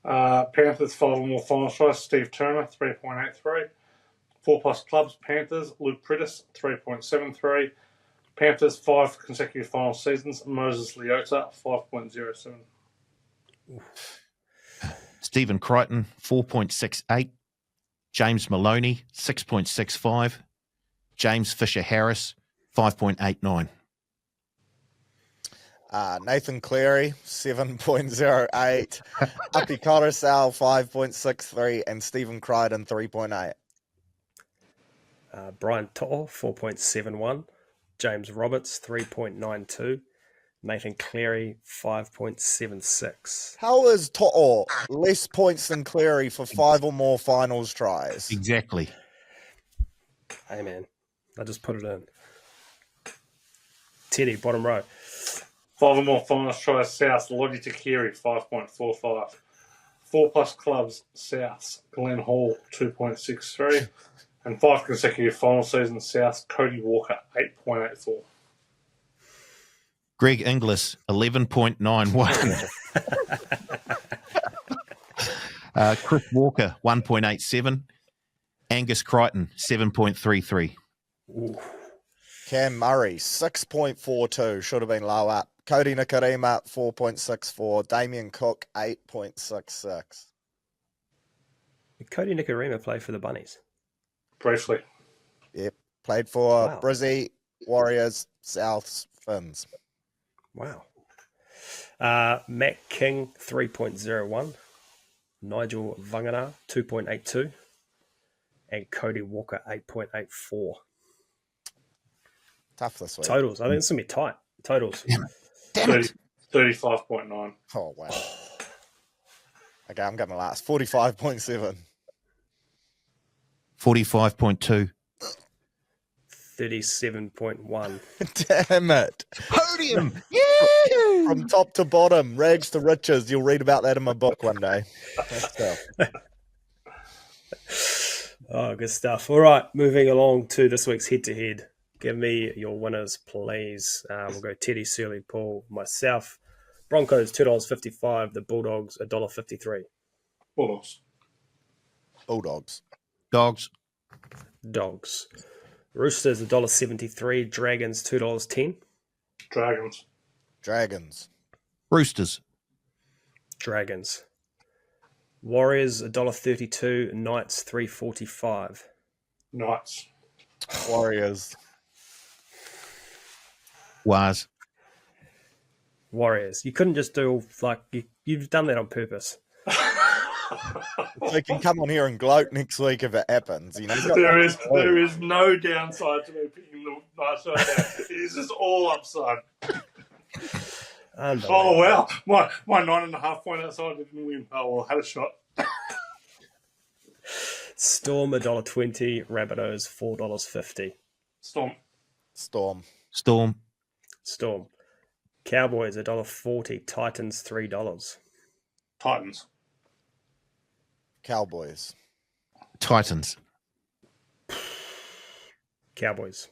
Panthers, 5 or more final tries, Steve Turner, 3.83. 4+ clubs, Panthers, Luke Prittis, 3.73. Panthers, 5 consecutive final seasons, Moses Leota, 5.07. Stephen Crichton, 4.68. James Maloney, 6.65. James Fisher Harris, 5.89. Nathan Cleary, 7.08. Api Coruscant, 5.63. And Stephen Crichton, 3.8. Brian To'o, 4.71. James Roberts, 3.92. Nathan Cleary, 5.76. How is To'o less points than Cleary for 5 or more finals tries? Exactly. Hey, man. I just put it in. Teddy, bottom row. 5 or more finals tries, South, Loddy Takiri, 5.45. 4+ clubs, South, Glenn Hall, 2.63. And 5 consecutive final seasons, South, Cody Walker, 8.84. Greg Inglis, 11.91. Chris Walker, 1.87. Angus Crichton, 7.33. Cam Murray, 6.42. Should have been lower. Cody Nikarima, 4.64. Damien Cook, 8.66. Did Cody Nikarima play for the Bunnies? Briefly. Yep. Played for Wow. Brizzy, Warriors, Souths, Finns. Wow. Matt King, 3.01. Nigel Vangana, 2.82. And Cody Walker, 8.84. Tough this week. Totals. I think it's going to be tight. Totals. Damn it. 35.9. Oh, wow. Okay, I'm going to last. 45.7. 45.2. 37.1. Damn it. Podium. From top to bottom, rags to riches. You'll read about that in my book one day. That's tough. Oh, good stuff. All right, moving along to this week's head-to-head. Give me your winners, please. We'll go Teddy, Surly, Paul, myself. Broncos, $2.55. The Bulldogs, $1.53. Bulldogs. Bulldogs. Dogs. Dogs. Roosters, $1.73. Dragons, $2.10. Dragons. Dragons. Roosters. Dragons. Warriors $1.32, Knights $3.45. Knights. Warriors. Was. Warriors. You couldn't just do you've done that on purpose. So you can come on here and gloat next week if it happens. You know, there is no downside to me picking the Knights right now. It is just all upside. Oh wow, my 9.5 point outside didn't win. Oh well, had a shot. Storm $1.20, Rabbitohs $4.50. Storm. Cowboys $1.40, Titans $3. Titans. Cowboys. Titans. Cowboys.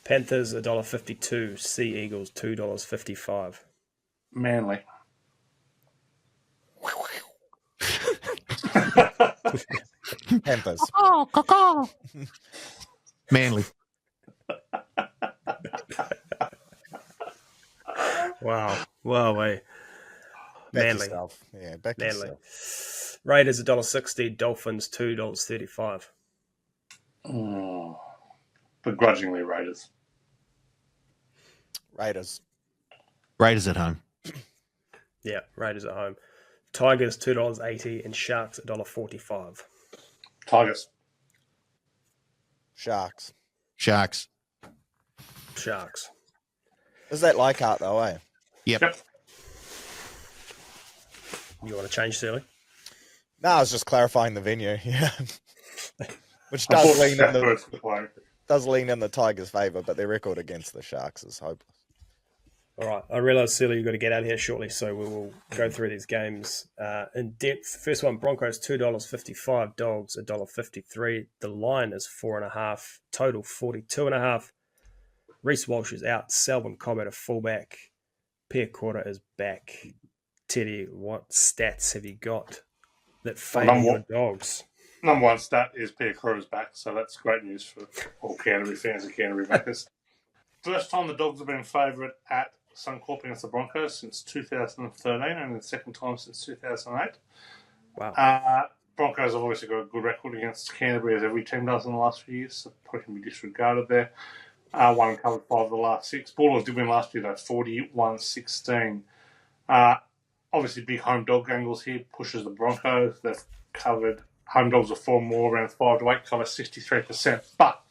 Panthers $1.52, Sea Eagles $2.55. Manly. Panthers. Manly. Wow. Manly. Yourself. Yeah, back Manly. yourself. Raiders $1.60, Dolphins $2.35. Begrudgingly Raiders. Raiders at home. Yeah, Raiders at home. Tigers $2.80 and Sharks $1.45. Tigers. Sharks. Is that Leichhardt though, eh? Yep. You want to change, Shirley? No, I was just clarifying the venue. Yeah. Which does lean in the Tigers' favour, but their record against the Sharks is hopeless. All right. I realise, Sealy, you've got to get out of here shortly, so we will go through these games in depth. First one, Broncos $2.55, Dogs $1.53. The line is 4.5, total 42.5. Reece Walsh is out. Selwyn Cobbett, a fullback. Pierre Quarter is back. Teddy, what stats have you got that favour your Dogs? Number one stat is Pierre Quarter's back, so that's great news for all Canterbury fans and Canterbury backers. First time the Dogs have been favourite at Suncorp against the Broncos since 2013, and the second time since 2008. Wow. Broncos have obviously got a good record against Canterbury, as every team does in the last few years, so probably can be disregarded there. Won and covered 5 of the last 6. Bulldogs did win last year, though, 41-16. Obviously, big home dog angles here pushes the Broncos. They've covered home dogs of 4 more, around 5 to 8, cover 63%. But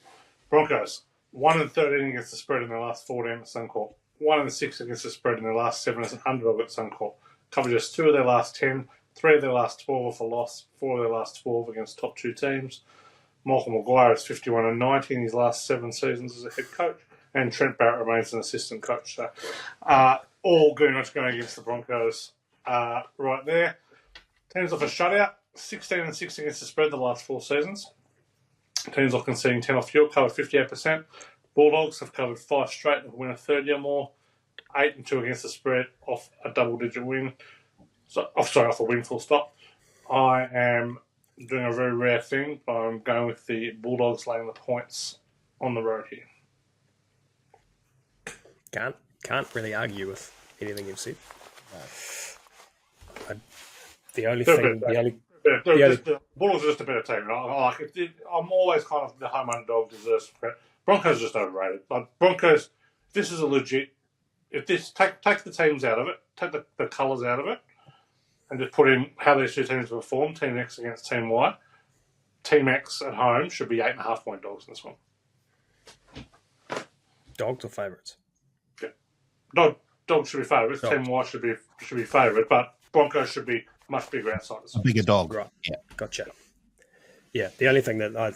Broncos, 1-13 against the spread in their last 14 at Suncorp. 1-6 against the spread in their last 7 as an underdog at Suncorp. Covered just 2 of their last 10, 3 of their last 12 off a loss, 4 of their last 12 against top 2 teams. Michael Maguire is 51-90 in his last 7 seasons as a head coach, and Trent Barrett remains an assistant coach. So, all very much going against the Broncos right there. Teams off a shutout, 16-6 against the spread the last 4 seasons. Teams off conceding 10 off field, covered 58%. Bulldogs have covered 5 straight and win a third year more. 8-2 against the spread off a double-digit win. Off a win full stop. I am doing a very rare thing, but I'm going with the Bulldogs laying the points on the road here. Can't really argue with anything you've said. No. The only thing, the Bulldogs are just a better team. I'm always kind of the home underdog deserves credit. Broncos are just overrated. Like Broncos, this is a legit. If this take the teams out of it, take the colours out of it, and just put in how these 2 teams perform, Team X against Team Y. Team X at home should be 8.5 point dogs in this one. Dogs or favourites? Yeah. Dogs should be favourites. Team Y should be favourite, but Broncos should be much bigger outsiders. A bigger dog. Right. Yeah. Gotcha. Yeah. The only thing that I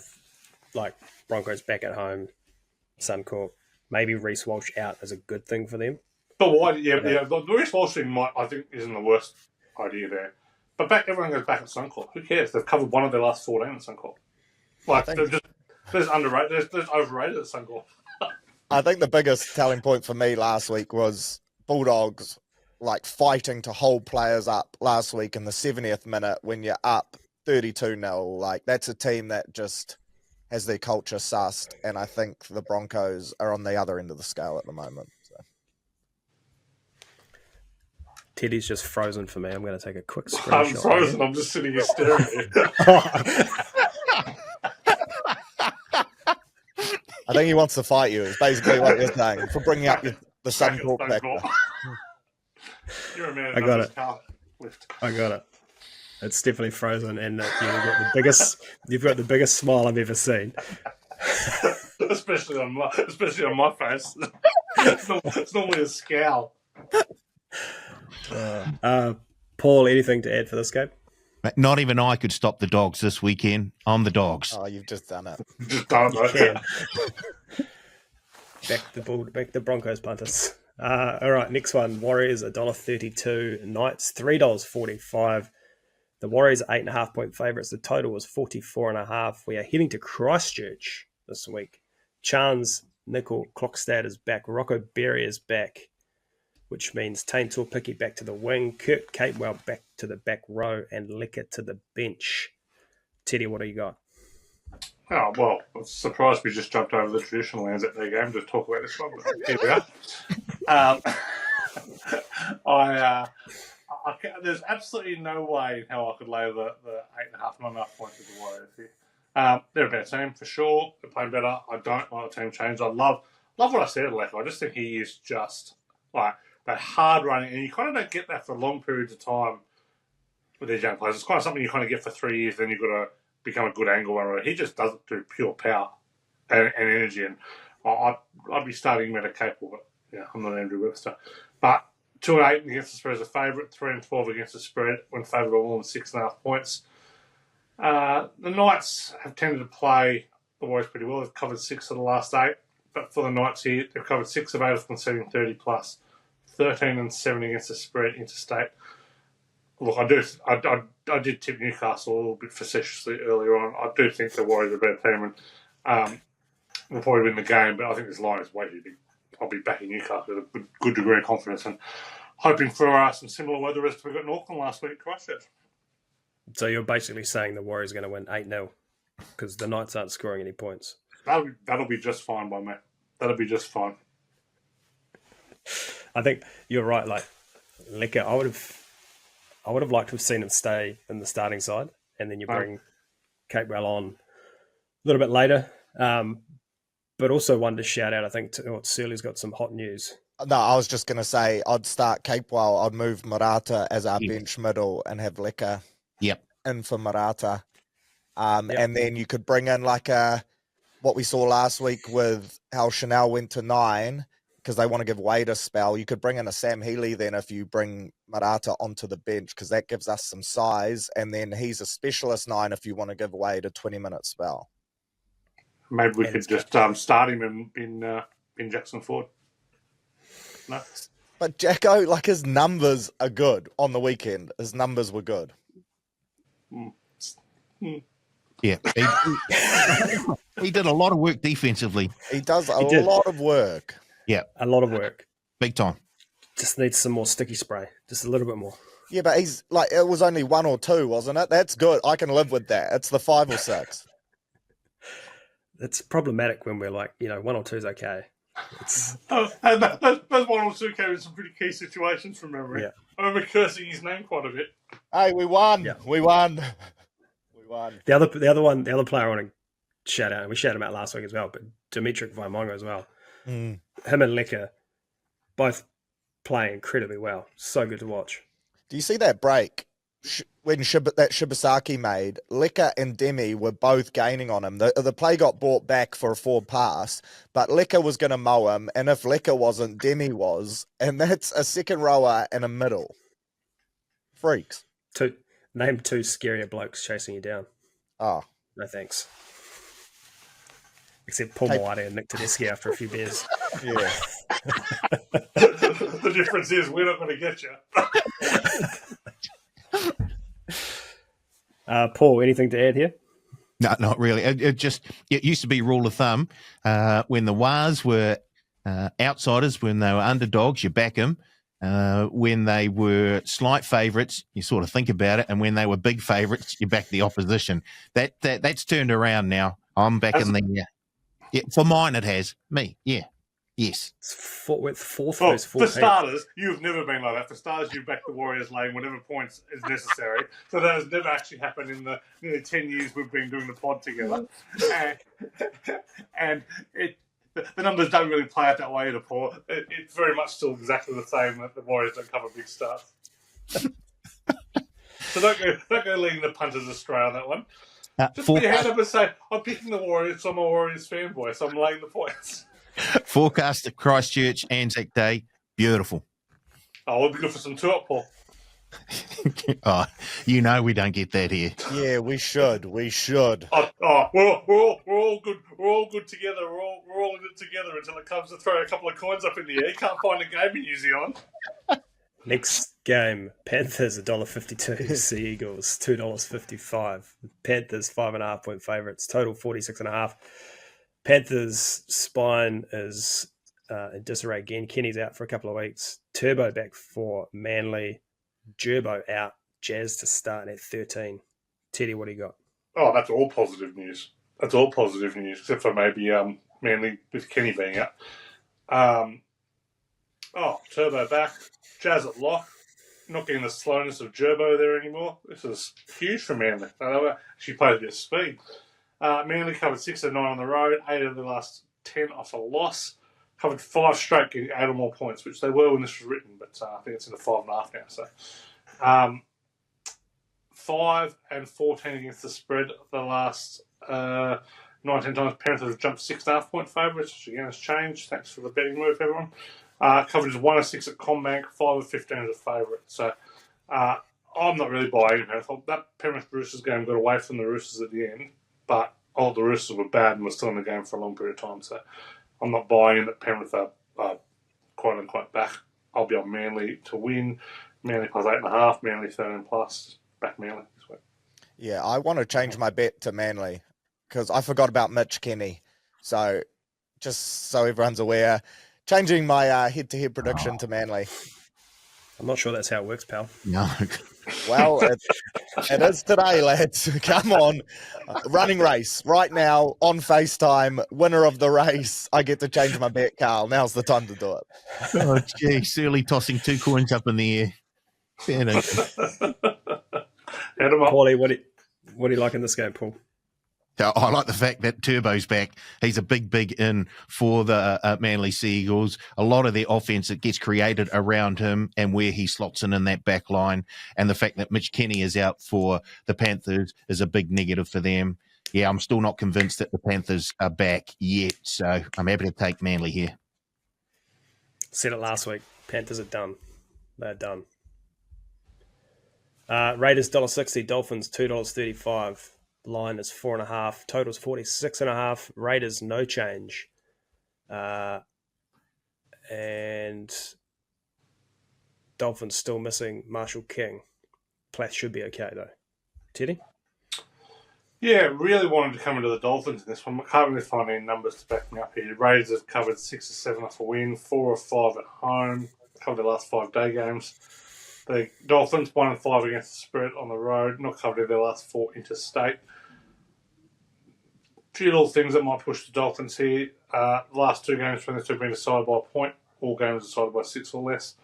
like, Broncos back at home, Suncorp, maybe Reece Walsh out is a good thing for them. But why? Yeah. The Reece Walsh thing I think isn't the worst idea there. But everyone goes back at Suncorp. Who cares? They've covered 1 of their last 14 at Suncorp. Like there's underrated, there's overrated at Suncorp. I think the biggest telling point for me last week was Bulldogs fighting to hold players up last week in the 70th minute when you're up 32-0. Like that's a team that just has their culture sussed, and I think the Broncos are on the other end of the scale at the moment. So. Teddy's just frozen for me. I'm going to take a quick screenshot. I'm frozen. I'm just sitting here staring at you. I think he wants to fight you. It's basically what you're saying for bringing up the Suncorp factor. You're a man. I got it. Lift. I got it. It's definitely frozen, and you've got the biggest smile I've ever seen. especially on my face. It's normally a scowl. Paul, anything to add for this game? Not even I could stop the Dogs this weekend. I'm the Dogs. Oh, you've just done it. Just done it. Back the Broncos punters. All right, next one. Warriors $1.32. Knights $3.45. The Warriors are 8.5-point favourites. The total was 44.5. We are heading to Christchurch this week. Chance Nickel Klokstad is back. Rocco Berry is back, which means Tane Tuapiki back to the wing, Kurt Capewell back to the back row, and Licker to the bench. Teddy, what do you got? Oh, well, I'm surprised we just jumped over the traditional lands at their game to talk about this one, but here we are. There's absolutely no way how I could lay the 8.5, 9.5 points with the Warriors here. They're a better team for sure. They're playing better. I don't like the team change. I love what I said, Lecker. I just think he is just like that hard running, and you kind of don't get that for long periods of time with these young players. It's kind of something you kind of get for 3 years, then you've got to become a good angle runner. He just does it through pure power and energy, and I'd be starting him at a capable, but yeah, I'm not Andrew Webster. But 2-8 against the spread as a favourite, 3-12 against the spread when favoured by more than 6.5 points. The Knights have tended to play the Warriors pretty well. They've covered 6 of the last 8, but for the Knights here, they've covered 6 of 8 of conceding 30 plus, 13-7 against the spread interstate. Look, I did tip Newcastle a little bit facetiously earlier on. I do think the Warriors are a better team and will probably win the game, but I think this line is way too big. I'll be backing Newcastle with a good degree of confidence and hoping for some similar weather as we got in Auckland last week at Christchurch. So you're basically saying the Warriors are going to win 8-0 because the Knights aren't scoring any points. That'll be just fine by me. That'll be just fine. I think you're right. Like Licker, I would have liked to have seen him stay in the starting side, and then you bring Capewell on a little bit later. But also one to shout out, I think, Surly's got some hot news. No, I was just going to say I'd start Capewell. I'd move Murata as our bench middle and have Licker in for Murata. And then you could bring in like what we saw last week with how Chanel went to 9 because they want to give Wade a spell. You could bring in a Sam Healy then if you bring Murata onto the bench because that gives us some size. And then he's a specialist 9 if you want to give Wade a 20-minute spell. Maybe we could just start him in Jackson Ford. No? But Jacko, like his numbers are good on the weekend. His numbers were good. Yeah. He did a lot of work defensively. He does a lot of work. Yeah. A lot of work. Big time. Just needs some more sticky spray. Just a little bit more. Yeah, but he's like, it was only 1 or 2, wasn't it? That's good. I can live with that. It's the 5 or 6. It's problematic when we're like, 1 or 2 is okay. And those 1 or 2 came in some pretty key situations from memory. Yeah. I remember cursing his name quite a bit. Hey, we won. Yeah. We won. The other player I want to shout out, and we shouted him out last week as well, but Dimitri Vaimonga as well. Him and Licker both playing incredibly well. So good to watch. Do you see that break when that Shibasaki made? Licker and Demi were both gaining on him. The play got brought back for a forward pass, but Licker was going to mow him, and if Licker wasn't, Demi was, and that's a second rower and a middle. Freaks. Name 2 scarier blokes chasing you down. Oh. No thanks. Except Paul Moati and Nick Tedeschi after a few beers. Yeah. The difference is we're not going to get you. Paul, anything to add here? No, not really. It used to be rule of thumb when the Wars were outsiders, when they were underdogs, you back them. When they were slight favourites, you sort of think about it, and when they were big favourites, you back the opposition. That's turned around now. I'm back in the for mine. It has me. Yeah. Yes. It's fourth Well, versus for 14th. starters, you've never been like that. For starters, you back the Warriors lane whenever points is necessary. So that has never actually happened in the nearly 10 years we've been doing the pod together. And the numbers don't really play out that way either, Paul. It's very much still exactly the same that the Warriors don't cover big stars. So don't go leading the punters astray on that one. Just put your hand up and say, I'm picking the Warriors, so I'm a Warriors fanboy, so I'm laying the points. Forecast at Christchurch, Anzac Day. Beautiful. Oh, we'll be good for some tour, Paul. Oh, you know we don't get that here. Yeah, we should. We should. We're all good. We're all good together. We're all in it together until it comes to throw a couple of coins up in the air. You can't find a game in New Zealand. Next game, Panthers $1.52, Sea Eagles $2.55. Panthers 5.5 point favourites, total 46.5. Panthers spine is in disarray again. Kenny's out for a couple of weeks. Turbo back for Manly. Gerbo out. Jazz to start at 13. Teddy, what do you got? Oh, that's all positive news. That's all positive news, except for maybe Manly with Kenny being out. Turbo back. Jazz at lock. Not getting the slowness of Gerbo there anymore. This is huge for Manly. She plays a bit of speed. Manly covered 6 of 9 on the road, 8 of the last 10 off a loss. Covered 5 straight, getting 8 or more points, which they were when this was written, but I think it's in the 5.5 now. So, 5 and 14 against the spread the last 19 times. Panthers have jumped 6.5 point favourites, which again has changed. Thanks for the betting move, everyone. Coverage 1 of 6 at CommBank, 5 of 15 as a favourite. So, I'm not really buying it. I thought that Penrith Roosters game got away from the Roosters at the end, but all the Roosters were bad and were still in the game for a long period of time. So, I'm not buying in that Penrith are quote-unquote back. I'll be on Manly to win. Manly plus 8.5, Manly 13 plus. Back Manly this week. Yeah, I want to change my bet to Manly because I forgot about Mitch Kenny. So, just so everyone's aware, changing my head-to-head prediction to Manly. I'm not sure that's how it works, pal. No. Well, it is today, lads. Come on. Running race right now on FaceTime. Winner of the race. I get to change my bet, Karl. Now's the time to do it. Oh, gee, Surly tossing 2 coins up in the air. Fair enough. Paulie, what do you like in this game, Paul? I like the fact that Turbo's back. He's a big in for the Manly Sea Eagles. A lot of their offense that gets created around him and where he slots in that back line. And the fact that Mitch Kenny is out for the Panthers is a big negative for them. Yeah, I'm still not convinced that the Panthers are back yet. So I'm happy to take Manly here. Said it last week. Panthers are done. They're done. Raiders $1.60, Dolphins $2.35. Line is 4.5. Total's 46.5. Raiders no change. And Dolphins still missing Marshall King. Plath should be okay though. Teddy? Yeah, really wanted to come into the Dolphins in this one. I can't really find any numbers to back me up here. Raiders have covered 6 or 7 off a win, 4 or 5 at home. Covered their last 5 day games. The Dolphins 1 and 5 against the spread on the road. Not covered their last 4 interstate. Few little things that might push the Dolphins here. The last 2 games between the two have been decided by a point. All games decided by 6 or less.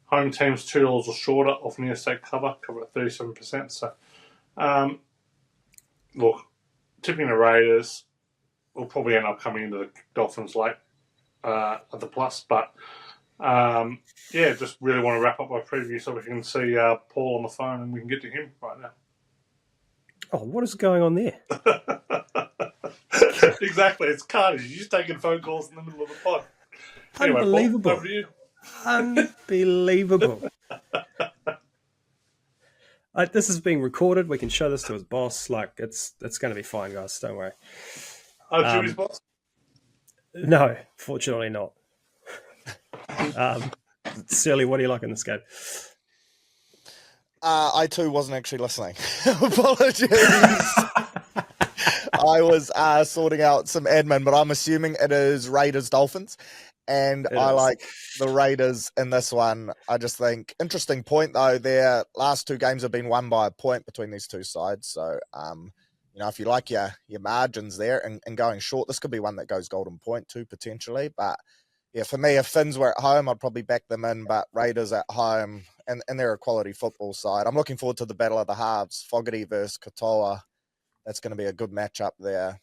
Home teams $2 or shorter off near state cover at 37%. So, look, tipping the Raiders will probably end up coming into the Dolphins late at the plus. But, just really want to wrap up my preview so we can see Paul on the phone and we can get to him right now. Oh, what is going on there? Exactly, it's carnage. You're just taking phone calls in the middle of the pod. Anyway, Unbelievable. Paul, over to you. Unbelievable. This is being recorded. We can show this to his boss. Like it's going to be fine, guys. Don't worry. Oh, Jimmy's boss? No, fortunately not. Silly, what do you like in this game? I too wasn't actually listening. Apologies. I was sorting out some admin, but I'm assuming it is Raiders Dolphins. And I like the Raiders in this one. I just think, interesting point though, their last 2 games have been won by a point between these 2 sides. So, if you like your margins there and going short, this could be one that goes golden point too, potentially. But Yeah, for me, if Finns were at home, I'd probably back them in, but Raiders at home, and they're a quality football side. I'm looking forward to the battle of the halves, Fogarty versus Katoa. That's going to be a good matchup there.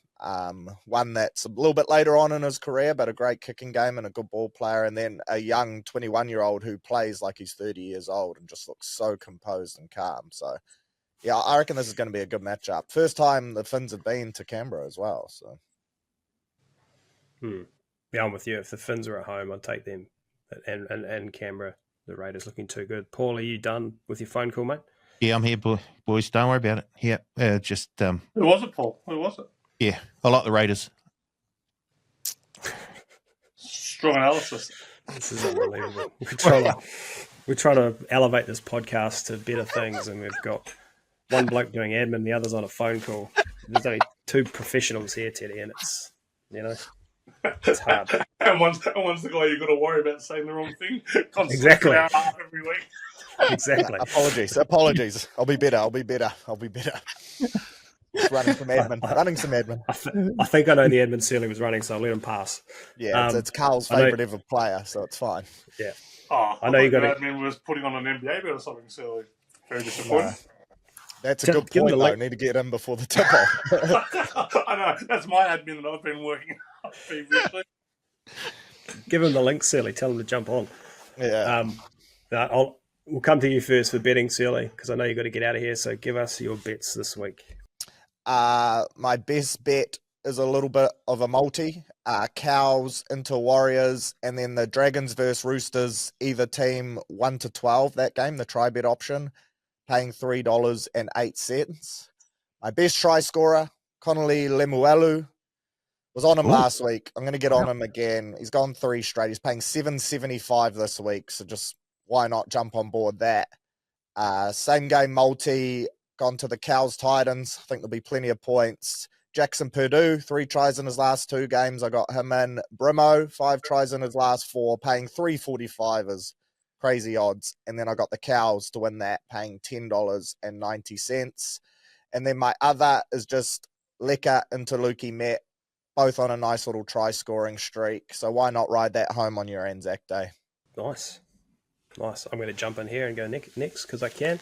One that's a little bit later on in his career, but a great kicking game and a good ball player, and then a young 21-year-old who plays like he's 30 years old and just looks so composed and calm. So, yeah, I reckon this is going to be a good matchup. First time the Finns have been to Canberra as well. So, Yeah, I'm with you. If the Finns are at home, I'd take them. And Canberra, the Raiders looking too good. Paul, are you done with your phone call, mate? Yeah, I'm here, boys. Don't worry about it. Yeah, just Who was it, Paul? Who was it? yeah, I like the Raiders. Strong analysis. This is unbelievable. We're trying to elevate this podcast to better things, and we've got one bloke doing admin, the other's on a phone call. There's only two professionals here, Teddy, and it's, it's hard. and one's the guy you've got to worry about saying the wrong thing. Exactly. Every week. Exactly. Apologies. I'll be better. Just running some admin. I think I know the admin Sealy was running, so I'll let him pass. Yeah, it's Karl's favourite ever player, so it's fine. Yeah. Oh, I know you got it. Admin was putting on an NBA bet or something silly. Very disappointing. That's a good point, though. I need to get in before the tip-off. I know. That's my admin that I've been working on previously. Give him the link, Sealy. Tell him to jump on. Yeah. We'll come to you first for betting, Sealy, because I know you've got to get out of here, so give us your bets this week. My best bet is a little bit of a multi. Cows into Warriors, and then the Dragons versus Roosters, either team 1 to 12, that game, the try-bet option, paying $3.08. My best try scorer, Connolly Lemuelu, was on him last week. I'm going to get on him again. He's gone 3 straight. He's paying $7.75 this week, so just why not jump on board that? Same game multi, gone to the Cows Titans. I think there'll be plenty of points. Jackson Purdue, 3 tries in his last 2 games. I got him in. Brimo, 5 tries in his last 4, paying $3.45 as crazy odds. And then I got the Cows to win that, paying $10.90. And then my other is just Lecker into Lukey Met, both on a nice little try-scoring streak. So why not ride that home on your Anzac Day? Nice. I'm going to jump in here and go next because I can.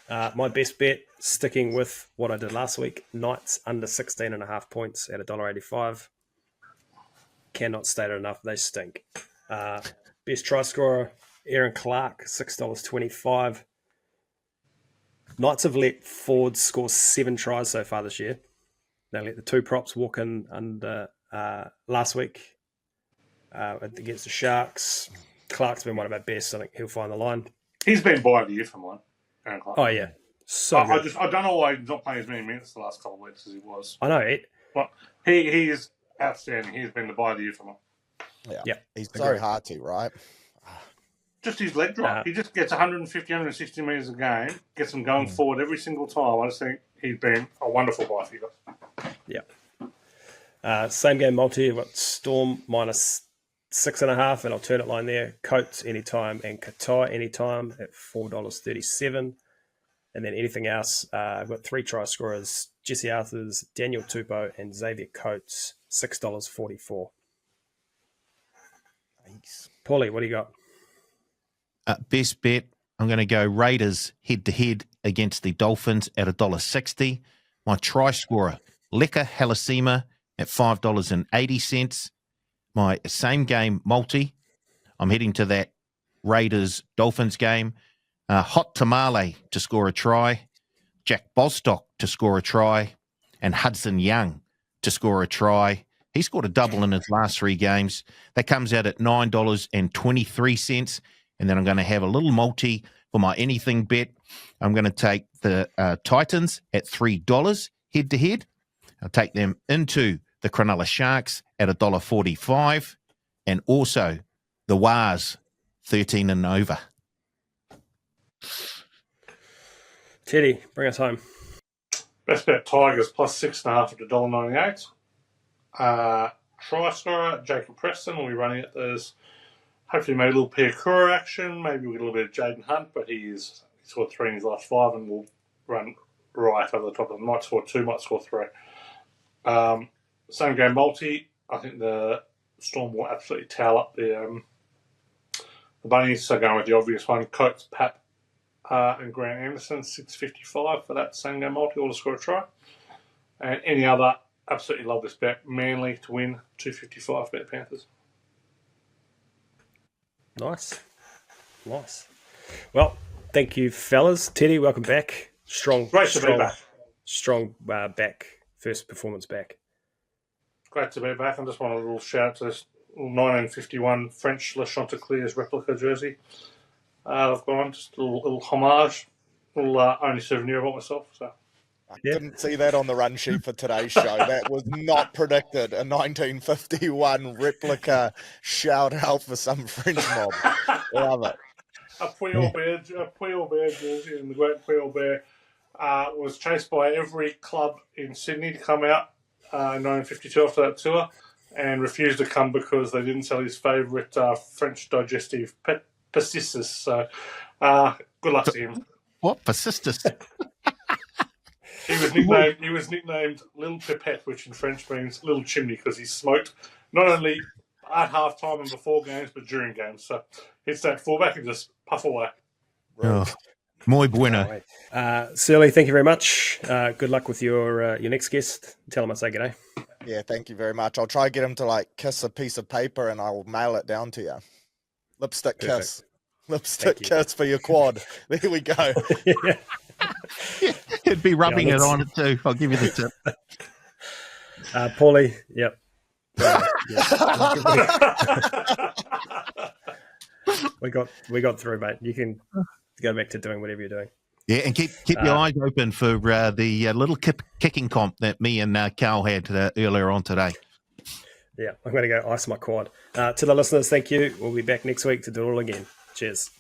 My best bet, sticking with what I did last week, Knights under 16.5 points at $1.85. Cannot state it enough. They stink. Best try scorer, Aaron Clark, $6.25. Knights have let forwards score 7 tries so far this year. They let the 2 props walk in under last week against the Sharks. Clark's been one of our best. I think he'll find the line. He's been by the year for mine, Aaron Clark. Oh, yeah. I don't know why he's not playing as many minutes the last couple of weeks as he was. I know it. But he is outstanding. He's been the buy of the year for mine. Yeah. He's so hard to, right? Just his leg drop. He just gets 150, 160 metres a game, gets him going forward every single time. I just think he's been a wonderful buy for you guys. Yeah. Same game multi. I've got Storm minus 6.5, an alternate line there. Coates anytime and Qatar anytime at $4.37. And then anything else, I've got 3 try scorers, Jesse Arthurs, Daniel Tupou, and Xavier Coates, $6.44. Nice. Paulie, what do you got? Best bet, I'm going to go Raiders head-to-head against the Dolphins at $1.60. My try scorer, Leka Halasima at $5.80. My same game multi, I'm heading to that Raiders-Dolphins game. Hot Tamale to score a try, Jack Bostock to score a try, and Hudson Young to score a try. He scored a double in his last 3 games. That comes out at $9.23. And then I'm going to have a little multi for my anything bet. I'm going to take the Titans at $3 head-to-head. I'll take them into the Cronulla Sharks at $1.45. And also the Wars, 13 and over. Teddy, bring us home. Best bet Tigers plus 6.5 at $1.98. Try scorer Jacob Preston will be running it. There's hopefully maybe a little Piakura action. Maybe we'll get a little bit of Jaden Hunt, but he scored 3 in his last 5 and will run right over the top of them. Might score 2, might score 3. Same game multi. I think the Storm will absolutely towel up the Bunnies. So going with the obvious one, Coates, Pap, and Grant Anderson, 6.55 for that same game multi, all to score a try. And any other, absolutely love this bet. Manly to win, 2.55 bet Panthers. Nice. Well, thank you, fellas. Teddy, welcome back. Great to be back. Strong back. First performance back. Great to be back. I just want a little shout out to this 1951 French Le Chanticleer's replica jersey. I've got on just a little homage, little only souvenir about myself. So I didn't see that on the run sheet for today's show. That was not predicted. A 1951 replica shout out for some French mob. Love it. A Puyol Bear jersey, and the great Puyol Bear was chased by every club in Sydney to come out in 1952 after that tour, and refused to come because they didn't sell his favourite French digestive Persistus. So good luck to him. What? Persistus? He was nicknamed Little Pipette, which in French means little chimney, because he smoked not only at half time and before games, but during games. So hits that fullback and just puff away. Oh, muy bueno. Surly, thank you very much. Good luck with your next guest. Tell him I say g'day. Yeah, thank you very much. I'll try to get him to kiss a piece of paper and I'll mail it down to you. Lipstick Perfect. kiss. Lipstick kiss for your quad. There we go. Yeah. He'd be rubbing it on it too. I'll give you the tip. Paulie, yep. We got through, mate. You can go back to doing whatever you're doing. Yeah, and keep your eyes open for the little kicking comp that me and Karl had earlier on today. Yeah, I'm going to go ice my quad. To the listeners, thank you. We'll be back next week to do it all again. Cheers.